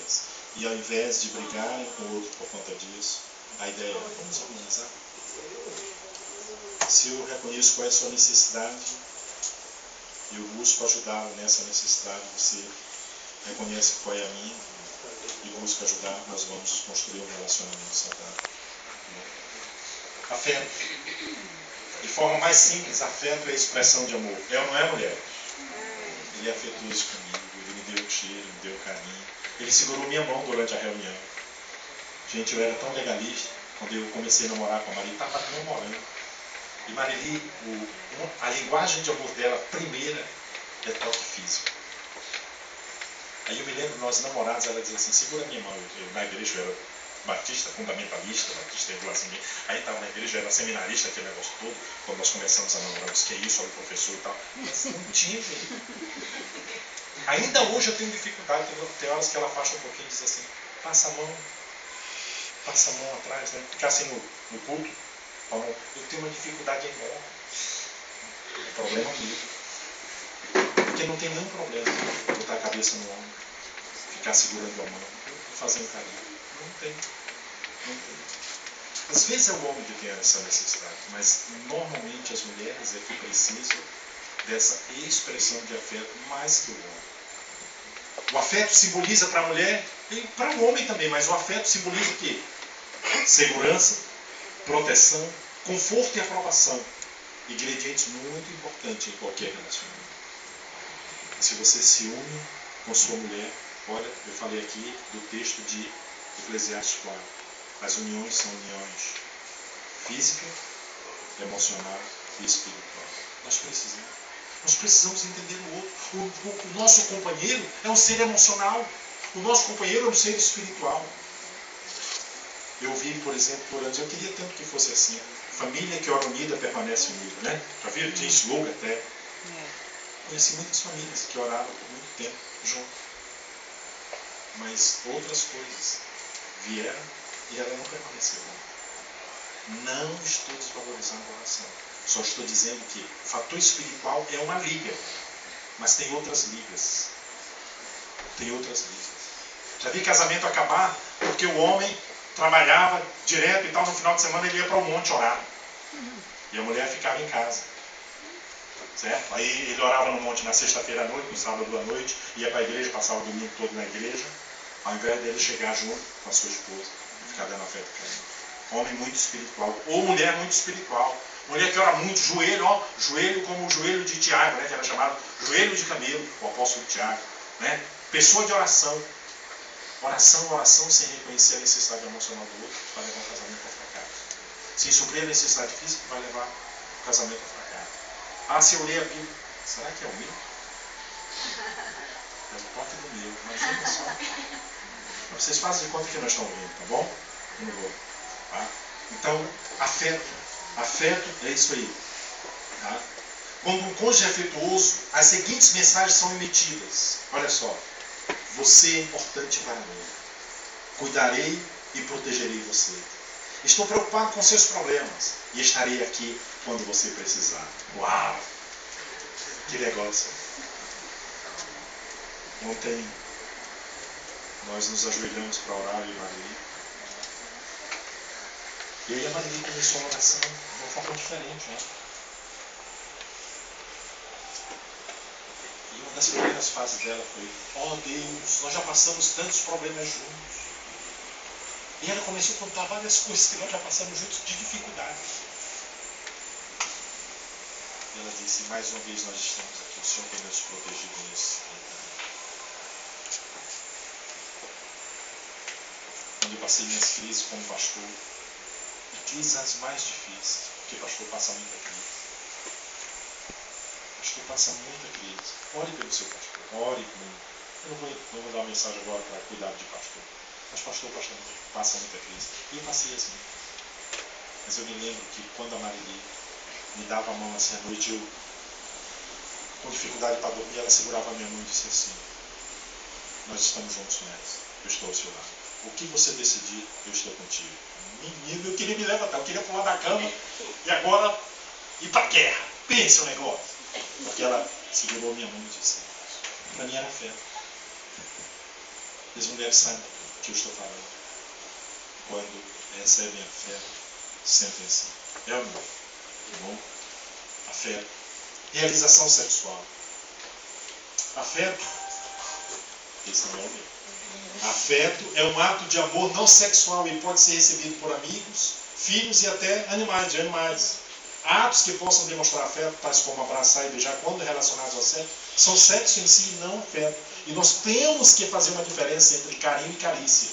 E ao invés de brigarem com o outro por conta disso, a ideia é, vamos harmonizar. Se eu reconheço qual é a sua necessidade, eu busco ajudá-lo nessa necessidade, você reconhece qual é a minha e busca ajudar, nós vamos construir um relacionamento saudável. Afeto. De forma mais simples, afeto é a expressão de amor. É ou não é, mulher? Ele é afetuoso comigo, ele me deu o cheiro, me deu o carinho. Ele segurou minha mão durante a reunião. Gente, eu era tão legalista, quando eu comecei a namorar com a Marili, estava namorando. E Marili, a linguagem de amor dela, primeira, é toque físico. Aí eu me lembro, nós namorados, ela dizia assim, segura minha mão. Eu na igreja eu era batista, fundamentalista, batista em relação a mim. Aí estava na igreja, eu era seminarista, aquele negócio todo. Quando nós começamos a namorar, disse que é isso, olha o professor e tal. Mas não tinha jeito. Ainda hoje eu tenho dificuldade, tem horas que ela afasta um pouquinho e diz assim, passa a mão atrás, né? Ficar assim no culto, com a mão. Eu tenho uma dificuldade enorme. É problema mesmo. Porque não tem nenhum problema botar a cabeça no ombro, ficar segurando a mão e fazer um carinho. Não tem. Às vezes é o homem que tem essa necessidade, mas normalmente as mulheres é que precisam dessa expressão de afeto mais que o homem. O afeto simboliza para a mulher e para o homem também, mas o afeto simboliza o quê? Segurança, proteção, conforto e aprovação. Ingredientes muito importantes em qualquer relacionamento. Se você se une com sua mulher, olha, eu falei aqui do texto de Eclesiastes 4. As uniões são uniões física, emocional e espiritual. Nós precisamos entender o outro. O nosso companheiro é um ser emocional. O nosso companheiro é um ser espiritual. Eu vi, por exemplo, por anos, eu queria tanto que fosse assim. Família que ora unida permanece unida, né? Já viram? Tinha slogan até. Conheci muitas famílias que oraram por muito tempo junto. Mas outras coisas vieram e ela não permaneceu. Não estou desvalorizando a oração. Só estou dizendo que o fator espiritual é uma liga. Mas tem outras ligas. Tem outras ligas. Já vi casamento acabar porque o homem trabalhava direto e tal, no final de semana ele ia para o monte orar. E a mulher ficava em casa. Certo? Aí ele orava no monte na sexta-feira à noite, no sábado à noite, ia para a igreja, passava o domingo todo na igreja, ao invés dele chegar junto com a sua esposa e ficar dando afeto para ele. Homem muito espiritual, ou mulher muito espiritual. Mulher que ora muito, joelho como o joelho de Tiago, né, que era chamado joelho de camelo, o apóstolo Tiago. Né? Pessoa de oração. Oração sem reconhecer a necessidade emocional do outro vai levar o casamento ao fracasso. Sem suprir a necessidade física vai levar o casamento ao fracasso. Ah, se eu ler a Bíblia, será que é o mito? Mas a porta do meu, imagina só. Vocês fazem de conta que nós estamos vendo, tá bom? Eu não vou. Tá? Então, afeto é isso aí. Tá? Quando um cônjuge é afetuoso, as seguintes mensagens são emitidas. Olha só. Você é importante para mim. Cuidarei e protegerei você. Estou preocupado com seus problemas e estarei aqui quando você precisar. Uau! Que negócio! Ontem nós nos ajoelhamos para orar e Maria. E aí a Maria começou a oração de uma forma diferente, né? E uma das primeiras fases dela foi: ó Deus, nós já passamos tantos problemas juntos. E ela começou a contar várias coisas que nós já passamos juntos de dificuldades. E ela disse: mais uma vez nós estamos aqui, o Senhor tem nos protegido nesse tempo. Quando eu passei minhas crises como pastor, e crises as mais difíceis, porque pastor passa muita crise. Pastor passa muita crise. Ore pelo seu pastor, ore por mim. Eu não vou dar uma mensagem agora para cuidar de pastor. Mas pastor passa muita crise. E eu passei assim. Mas eu me lembro que quando a Marili me dava a mão assim à noite, eu, com dificuldade para dormir, ela segurava a minha mão e disse assim: nós estamos juntos nessa. Eu estou ao seu lado. O que você decidir, eu estou contigo. Menino, eu queria me levantar, eu queria pular da cama e agora ir para a guerra. Pensa o negócio. Porque ela segurou a minha mão e disse: para mim era fé. E as mulheres sabem o que eu estou falando. Quando recebem a fé, sentem-se. É o meu. Tá bom? Afeto. Realização sexual. Afeto. Esse não é o meu. Afeto é um ato de amor não sexual e pode ser recebido por amigos, filhos e até animais. Atos que possam demonstrar afeto, tais como abraçar e beijar, quando relacionados ao sexo, são sexo em si e não afeto. E nós temos que fazer uma diferença entre carinho e carícia.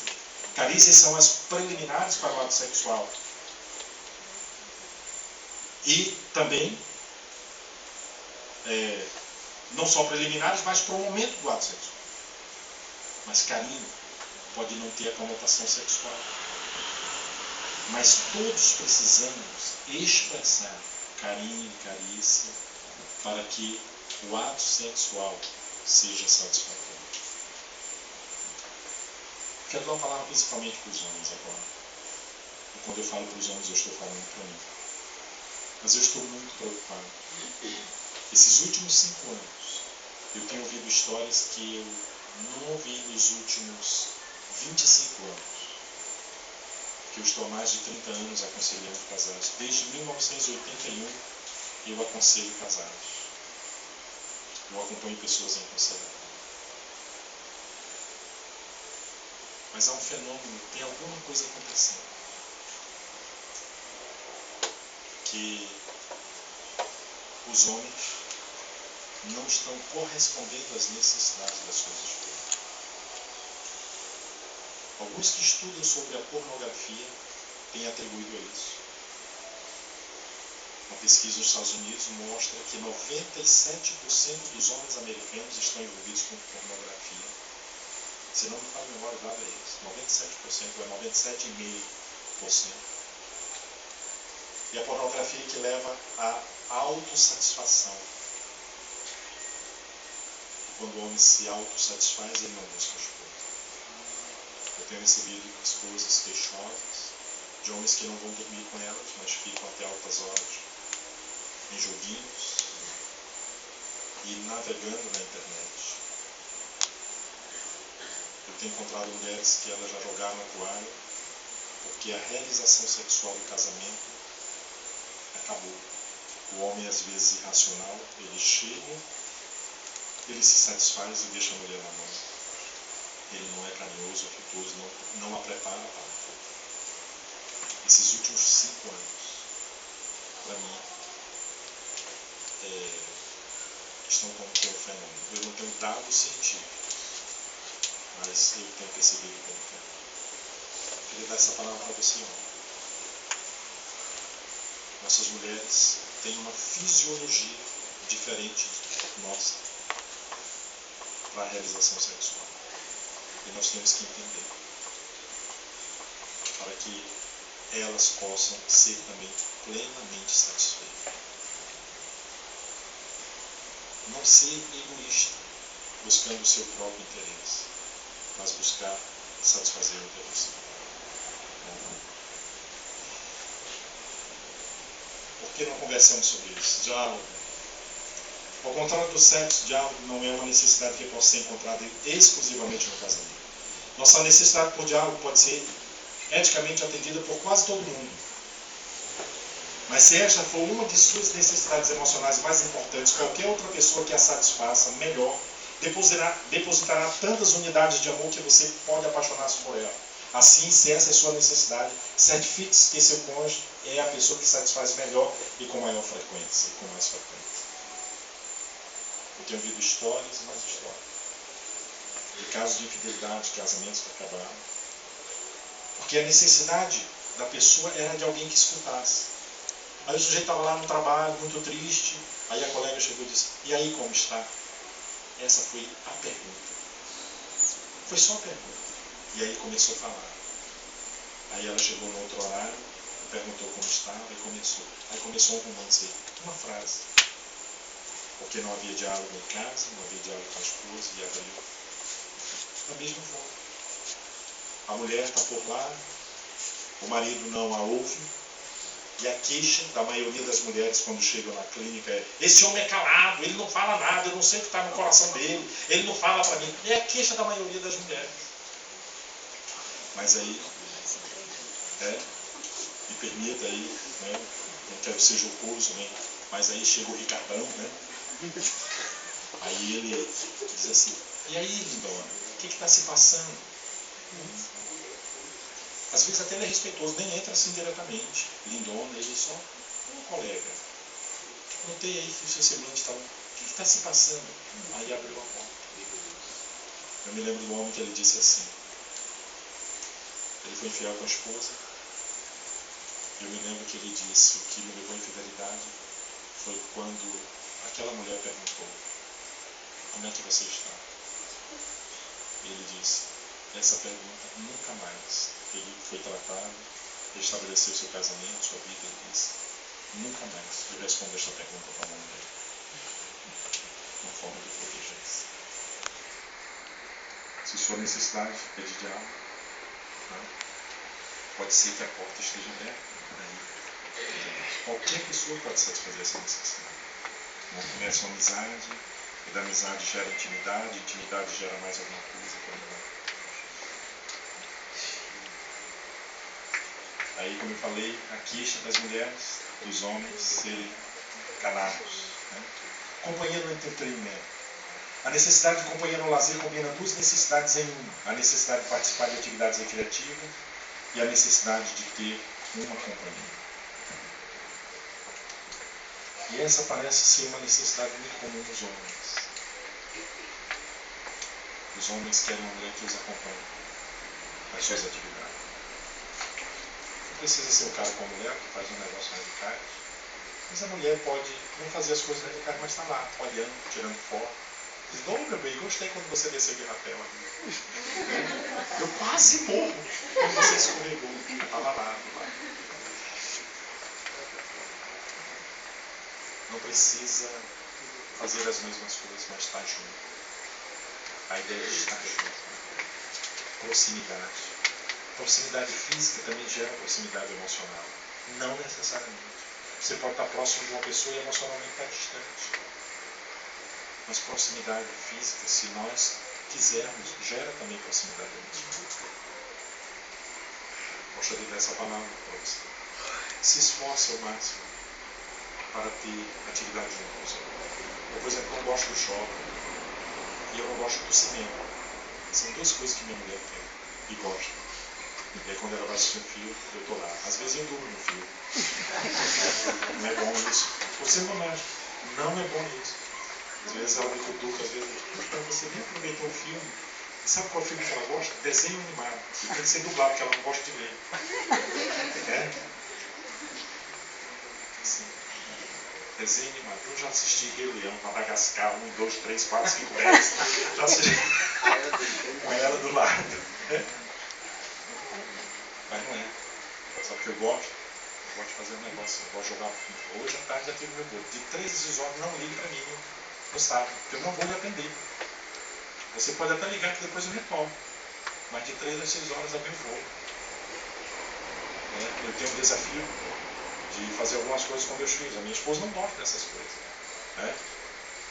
Carícias são as preliminares para o ato sexual. E também, não só preliminares, mas para o momento do ato sexual. Mas carinho pode não ter a conotação sexual. Mas todos precisamos expressar carinho e carícia para que o ato sexual seja satisfatório. Quero dar uma palavra principalmente para os homens agora. E quando eu falo para os homens, eu estou falando para mim. Mas eu estou muito preocupado. Esses últimos 5 anos, eu tenho ouvido histórias que eu não ouvi nos últimos 25 anos. Que eu estou há mais de 30 anos aconselhando casais. Desde 1981 eu aconselho casais. Eu acompanho pessoas em aconselhamento. Mas há um fenômeno, tem alguma coisa acontecendo. Que os homens não estão correspondendo às necessidades das suas esposas. Alguns que estudam sobre a pornografia têm atribuído a isso. Uma pesquisa nos Estados Unidos mostra que 97% dos homens americanos estão envolvidos com pornografia. Se não me falo a memória, dada isso. 97% ou é 97,5%. E a pornografia que leva à autossatisfação. E quando o homem se autossatisfaz, ele não busca a esposa. Eu tenho recebido esposas queixosas de homens que não vão dormir com elas, mas ficam até altas horas em joguinhos e navegando na internet. Eu tenho encontrado mulheres que elas já jogaram a toalha porque a realização sexual do casamento acabou. O homem, às vezes irracional, ele chega, ele se satisfaz e deixa a mulher na mão. Ele não é carinhoso, afetuoso, não a prepara para o futuro. Esses últimos 5 anos, para mim, estão como um fenômeno. Eu não tenho dados científicos, mas eu tenho percebido como fenômeno. Eu queria dar essa palavra para você, homem. Nossas mulheres têm uma fisiologia diferente de nossa. para a realização sexual. E nós temos que entender, para que elas possam ser também plenamente satisfeitas. Não ser egoísta, buscando o seu próprio interesse, mas buscar satisfazer o interesse. Por que não conversamos sobre isso? Diálogo. Ao contrário do sexo, diálogo não é uma necessidade que possa ser encontrada exclusivamente no casamento. Nossa necessidade por diálogo pode ser eticamente atendida por quase todo mundo. Mas se esta for uma de suas necessidades emocionais mais importantes, qualquer outra pessoa que a satisfaça melhor depositará tantas unidades de amor que você pode apaixonar-se por ela. Assim, se essa é a sua necessidade, certifique-se que seu cônjuge é a pessoa que satisfaz melhor e com maior frequência, e com mais frequência. Eu tenho ouvido histórias e mais histórias de casos de infidelidade, de casamentos que acabaram, porque a necessidade da pessoa era de alguém que escutasse. Aí o sujeito estava lá no trabalho, muito triste, aí a colega chegou e disse: e aí, como está? Essa foi a pergunta. Foi só a pergunta. E aí começou a falar. Aí ela chegou no outro horário, perguntou como estava e começou. Aí começou um romance aí, uma frase. Porque não havia diálogo em casa, não havia diálogo com a esposa, e abriu. Da mesma forma. A mulher está por lá, o marido não a ouve, e a queixa da maioria das mulheres quando chegam na clínica é: esse homem é calado, ele não fala nada, eu não sei o que está no coração dele, ele não fala para mim. É a queixa da maioria das mulheres. Mas aí, me permita aí, né, não quero ser jocoso, né, mas aí chega o Ricardão, né? Aí ele diz assim: e aí, lindona, o que está se passando? Às vezes até ele é respeitoso, nem entra assim diretamente. Lindona, ele só: ô colega, notei aí que o seu semblante está... O que está se passando? Aí abriu a porta. Eu me lembro do homem que ele disse assim: ele foi infiel com a esposa. Eu me lembro que ele disse: o que me levou à infidelidade foi quando aquela mulher perguntou: como é que você está? Ele disse: essa pergunta nunca mais. Ele foi tratado, estabeleceu seu casamento, sua vida, ele disse: nunca mais eu respondo esta pergunta para uma mulher. Uma forma de proteger-se. Se sua necessidade é de diálogo, né? Pode ser que a porta esteja aberta. Qualquer pessoa pode satisfazer essa necessidade. Não começa uma amizade, e da amizade gera intimidade, intimidade gera mais alguma coisa para mudar. Aí, como eu falei, a queixa das mulheres, dos homens serem calados. Né? Companheiro no entretenimento. A necessidade de companheiro no lazer combina duas necessidades em uma. A necessidade de participar de atividades recreativas e a necessidade de ter uma companhia. E essa parece ser uma necessidade muito comum nos homens. Os homens querem uma mulher que os acompanhe nas suas atividades. Não precisa ser um cara com a mulher que faz um negócio radical, mas a mulher pode não fazer as coisas radicais, mas está lá, olhando, tirando foto. Diz: ô meu bem, gostei quando você desceu de rapel ali. Eu quase morro quando você escorregou. Estava lá, Não precisa fazer as mesmas coisas, mas estar junto. A ideia de estar junto. Proximidade. Proximidade física também gera proximidade emocional. Não necessariamente. Você pode estar próximo de uma pessoa e emocionalmente estar distante. Mas proximidade física, se nós quisermos, gera também proximidade emocional. Gostaria dessa palavra para você. Se esforce ao máximo para ter atividade junto com você. Eu, por exemplo, não gosto do shopping e eu não gosto do cinema. São duas coisas que minha mulher quer e gosta. E aí, quando ela vai assistir um filme, eu estou lá. Às vezes eu durmo no filme. Não é bom isso. Você não é. Não é bom isso. Às vezes ela me cutuca, às vezes você nem aproveitou o filme. Sabe qual filme que ela gosta? Desenho animado. E tem que ser dublado, porque ela não gosta de ler. Sim. desenho animado. Eu já assisti Rei Leão, Madagascar, 1, 2, 3, 4, 5, 10. Já assisti com ela do lado. Mas não é. Sabe o que eu gosto? Eu gosto de fazer um negócio. Eu gosto de jogar. Hoje à tarde já tive meu voo. De 3 a 6 horas, não ligue para mim no sábado, porque eu não vou lhe atender. Você pode até ligar que depois eu retorno. Mas de 3 a 6 horas é meu voo. Eu tenho um desafio de fazer algumas coisas com meus filhos. A minha esposa não gosta dessas coisas.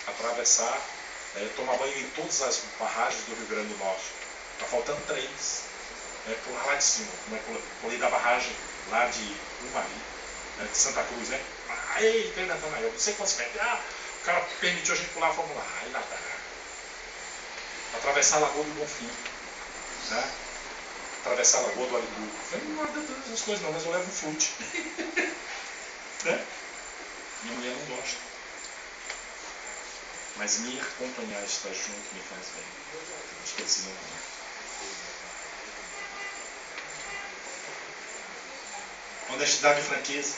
Atravessar, tomar banho em todas as barragens do Rio Grande do Norte. Está faltando 3. Pular lá de cima. Pulei da barragem lá de Umarí, de Santa Cruz, né? Eita, ainda está eu não sei quantos metros. O cara permitiu a gente pular, vamos lá. Aí lá atravessar a Lagoa do Bonfim. Atravessar a Lagoa do Aridu. Eu não guardo todas essas coisas não, mas eu levo um flute. Minha mulher não gosta. Mas me acompanhar, estar junto, me faz bem. Nós precisamos. Honestidade e franqueza.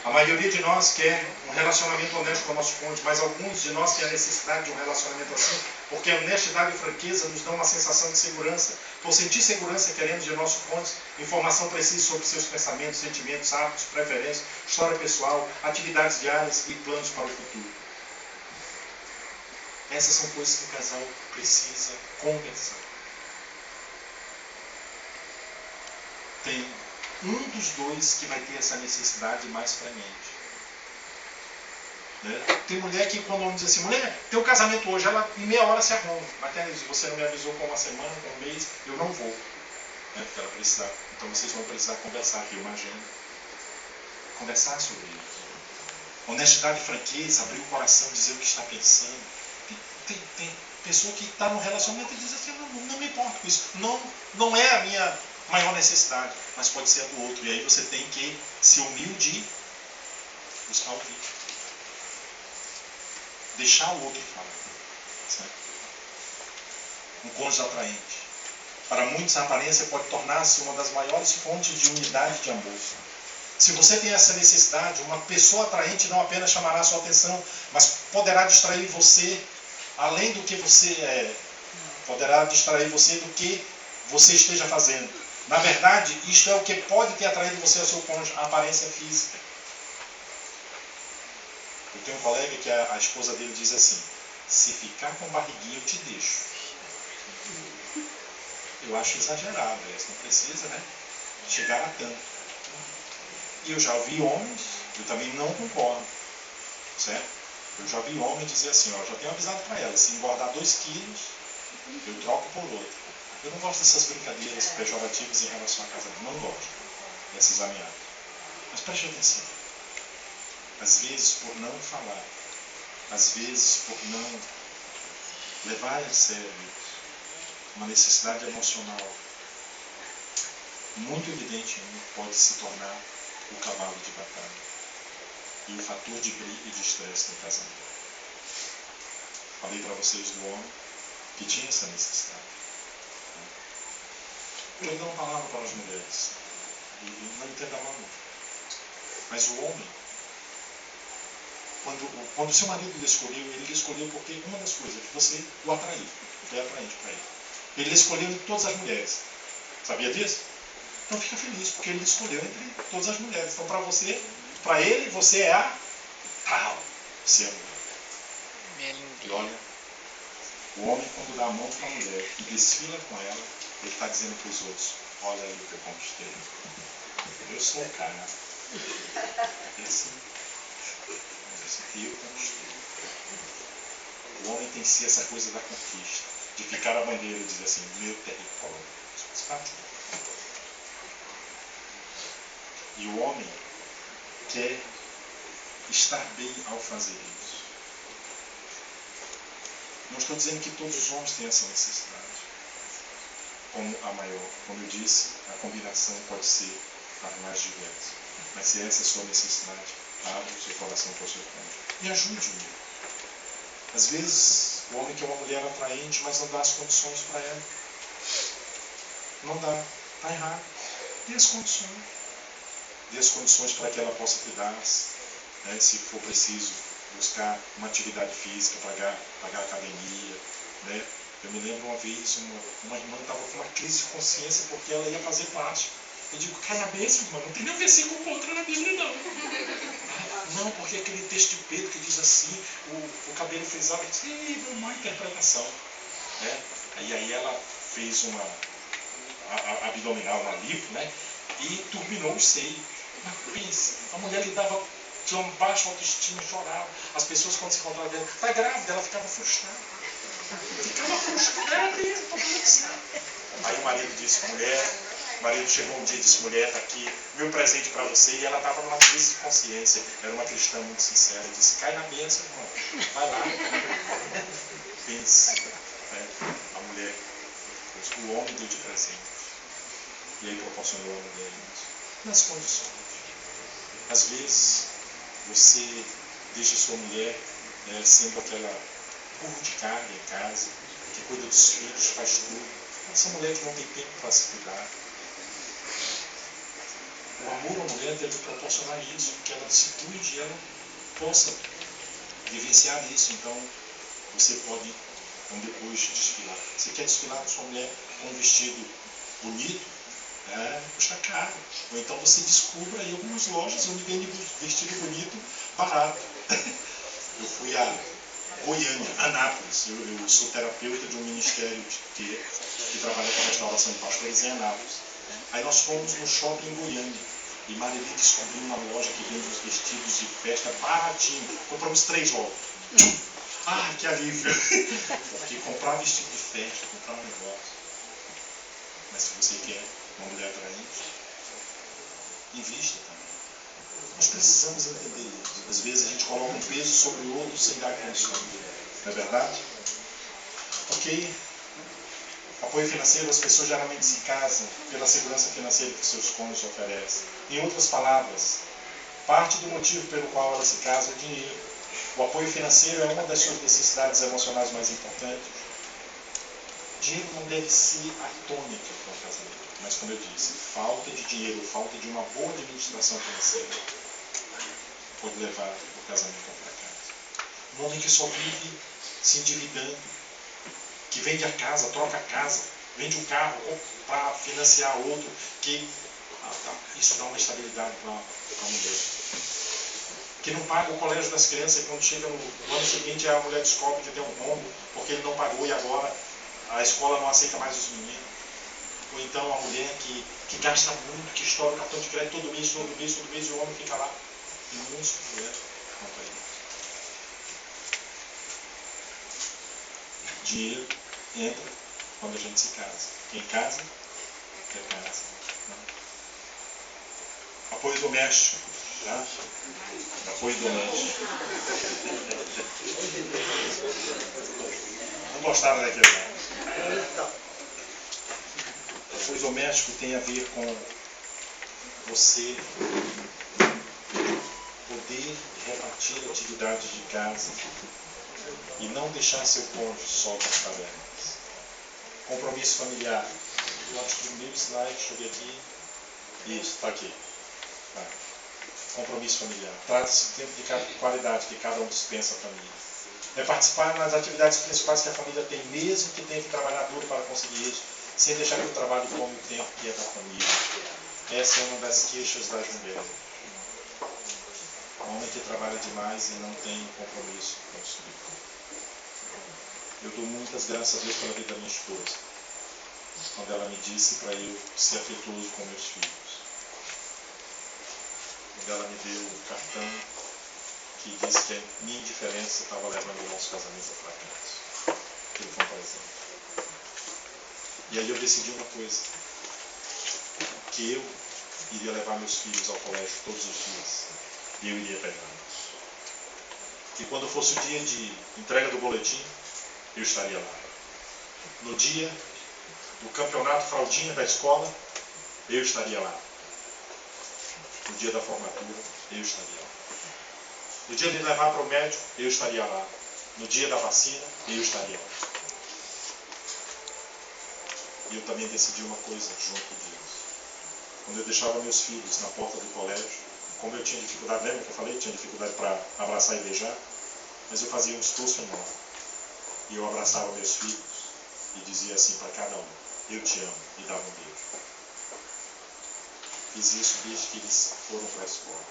A maioria de nós quer um relacionamento honesto com o nosso cônjuge, mas alguns de nós têm a necessidade de um relacionamento assim, porque a honestidade e franqueza nos dão uma sensação de segurança. Por sentir segurança, queremos de nosso cônjuge informação precisa sobre seus pensamentos, sentimentos, hábitos, preferências, história pessoal, atividades diárias e planos para o futuro. Essas são coisas que o casal precisa conversar. Tem um dos dois que vai ter essa necessidade mais premente. Tem mulher que quando o homem diz assim, mulher, tem um casamento hoje, ela em meia hora se arruma. Até diz, você não me avisou com uma semana, com um mês, eu não vou. Porque ela precisa. Então vocês vão precisar conversar aqui, uma agenda. Conversar sobre isso. Honestidade e franqueza, abrir o coração, dizer o que está pensando. Tem pessoa que está no relacionamento e diz assim, não me importo com isso. Não é a minha maior necessidade, mas pode ser a do outro. E aí você tem que ser humilde e buscar ouvir. Deixar o outro falar. Certo? Um cônjuge atraente. Para muitos, a aparência pode tornar-se uma das maiores fontes de unidade de amor. Se você tem essa necessidade, uma pessoa atraente não apenas chamará a sua atenção, mas poderá distrair você, além do que você é, poderá distrair você do que você esteja fazendo. Na verdade, isto é o que pode ter atraído você ao seu cônjuge, a aparência física. Eu tenho um colega que a esposa dele diz assim, se ficar com barriguinha eu te deixo. Eu acho exagerado, não precisa, chegar a tanto. E eu já ouvi homens, eu também não concordo, certo? Eu já vi homem dizer assim, já tenho avisado para ela, se engordar 2 quilos, eu troco por outro. Eu não gosto dessas brincadeiras pejorativas em relação a casamento, não gosto dessas ameaças. Mas preste atenção, às vezes por não falar, às vezes por não levar a sério uma necessidade emocional muito evidente pode se tornar o cavalo de batalha e o fator de briga e de estresse no casamento. Falei para vocês do homem que tinha essa necessidade. Eu quero dar uma palavra para as mulheres. E não entenda mal. Mas o homem, quando o seu marido lhe escolheu, ele lhe escolheu porque uma das coisas que você o atraiu, foi atraente para ele. Ele escolheu entre todas as mulheres. Sabia disso? Então fica feliz, porque ele escolheu entre todas as mulheres. Então para ele, você é a tal. Você é a mulher. E olha, o homem quando dá a mão para a mulher e desfila com ela, ele está dizendo para os outros, olha aí o que eu conquistei. Eu sou o cara. Esse eu conquistei. O homem tem em si essa coisa da conquista, de ficar a bandeira e dizer assim, meu território. E o homem quer estar bem ao fazer isso. Não estou dizendo que todos os homens têm essa necessidade. Como a maior, como eu disse, a combinação pode ser a mais diversa. Mas se essa é a sua necessidade, abra o seu coração para o seu cônjuge. E ajude-o. Às vezes, o homem quer uma mulher atraente, mas não dá as condições para ela. Não dá. Está errado. Dê as condições. Dê as condições para que ela possa cuidar, se for preciso, buscar uma atividade física, pagar academia, né? Eu me lembro uma vez, uma irmã estava com uma crise de consciência porque ela ia fazer plástica. Eu digo, cai na bênção, irmã, não tem nenhum versículo contra na Bíblia, não. Não, porque aquele texto de Pedro que diz assim, o cabelo frisado, eu disse, uma interpretação. Né? E aí ela fez uma abdominal, uma lipo, né? E turbinou o seio. Mas pense, a mulher lidava, tinha um baixo autoestima, chorava. As pessoas quando se encontravam dela, está grávida, ela ficava frustrada. Ela mesmo, para pensar. Aí o marido disse, o marido chegou um dia e disse, mulher, está aqui, meu presente para você. E ela estava numa crise de consciência, era uma cristã muito sincera. Eu disse, cai na bênção, irmão, vai lá. Pense, né? A mulher, o homem deu de presente. E aí proporcionou a mulher isso. Nas condições. Às vezes, você deixa sua mulher sendo aquela burro de carga em casa, que cuida dos filhos, faz tudo. Essa mulher que não tem tempo para se cuidar. O amor à mulher deve proporcionar isso, que ela se cuide e ela possa vivenciar isso. Então, você pode, então, depois desfilar. Você quer desfilar com sua mulher com um vestido bonito? Custa caro. Ou então você descubra em algumas lojas onde vende vestido bonito, barato. Eu fui a Goiânia, Anápolis. Eu sou terapeuta de um ministério que trabalha com a restauração de pastores em Anápolis. Aí nós fomos no shopping em Goiânia. E Marili descobriu uma loja que vende os vestidos de festa baratinho. Compramos 3 logo. Ah, que alívio! Porque comprar vestido de festa, comprar um negócio. Mas se você quer uma mulher atraente, invista também. Nós precisamos entender isso. Às vezes a gente coloca um peso sobre o outro sem dar condições. Não é verdade? Ok? Apoio financeiro, as pessoas geralmente se casam pela segurança financeira que seus cônjuges oferecem. Em outras palavras, parte do motivo pelo qual elas se casam é dinheiro. O apoio financeiro é uma das suas necessidades emocionais mais importantes. Dinheiro não deve ser a tônica para o casamento. Mas, como eu disse, falta de dinheiro, falta de uma boa administração financeira pode levar o casamento ao fracasso. Um homem que só vive se endividando, que vende a casa, troca a casa, vende um carro para financiar outro, que isso dá uma estabilidade para a mulher. Que não paga o colégio das crianças e quando chega no ano seguinte a mulher descobre que tem um rombo porque ele não pagou e agora a escola não aceita mais os meninos. Ou então a mulher que gasta muito, que estoura o cartão de crédito todo mês, e o homem fica lá. Tem muitos problemas quanto a isso. Dinheiro entra quando a gente se casa. Quem casa, quer casa. Apoio doméstico. Tá? Apoio doméstico. Não gostaram daquilo, não? Apoio doméstico tem a ver com você poder repartir atividades de casa e não deixar seu cônjuge só com as tarefas. Compromisso familiar. Eu acho que o meu slide, deixa eu ver aqui. Isso, está aqui. Tá. Compromisso familiar. Trata-se do tempo de qualidade que cada um dispensa à família. É participar nas atividades principais que a família tem, mesmo que tenha que trabalhar duro para conseguir isso, sem deixar que o trabalho tome o tempo que é da família. Essa é uma das queixas das mulheres. Um homem que trabalha demais e não tem compromisso com os filhos. Eu dou muitas graças a Deus pela vida da minha esposa, quando ela me disse para eu ser afetuoso com meus filhos. Quando ela me deu o cartão que disse que a minha indiferença estava levando o nosso casamento ao fracasso. Aquilo foi um presente. E aí eu decidi uma coisa, que eu iria levar meus filhos ao colégio todos os dias. E eu iria pegá-los. E quando fosse o dia de entrega do boletim, eu estaria lá. No dia do campeonato fraldinha da escola, eu estaria lá. No dia da formatura, eu estaria lá. No dia de levar para o médico, eu estaria lá. No dia da vacina, eu estaria lá. E eu também decidi uma coisa junto disso. Quando eu deixava meus filhos na porta do colégio, como eu tinha dificuldade, lembra que eu falei que tinha dificuldade para abraçar e beijar? Mas eu fazia um esforço enorme. E eu abraçava meus filhos e dizia assim para cada um: eu te amo, e dava um beijo. Fiz isso desde que eles foram para a escola.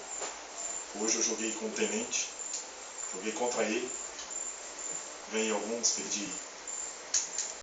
Hoje eu joguei com o tenente, joguei contra ele, ganhei alguns, perdi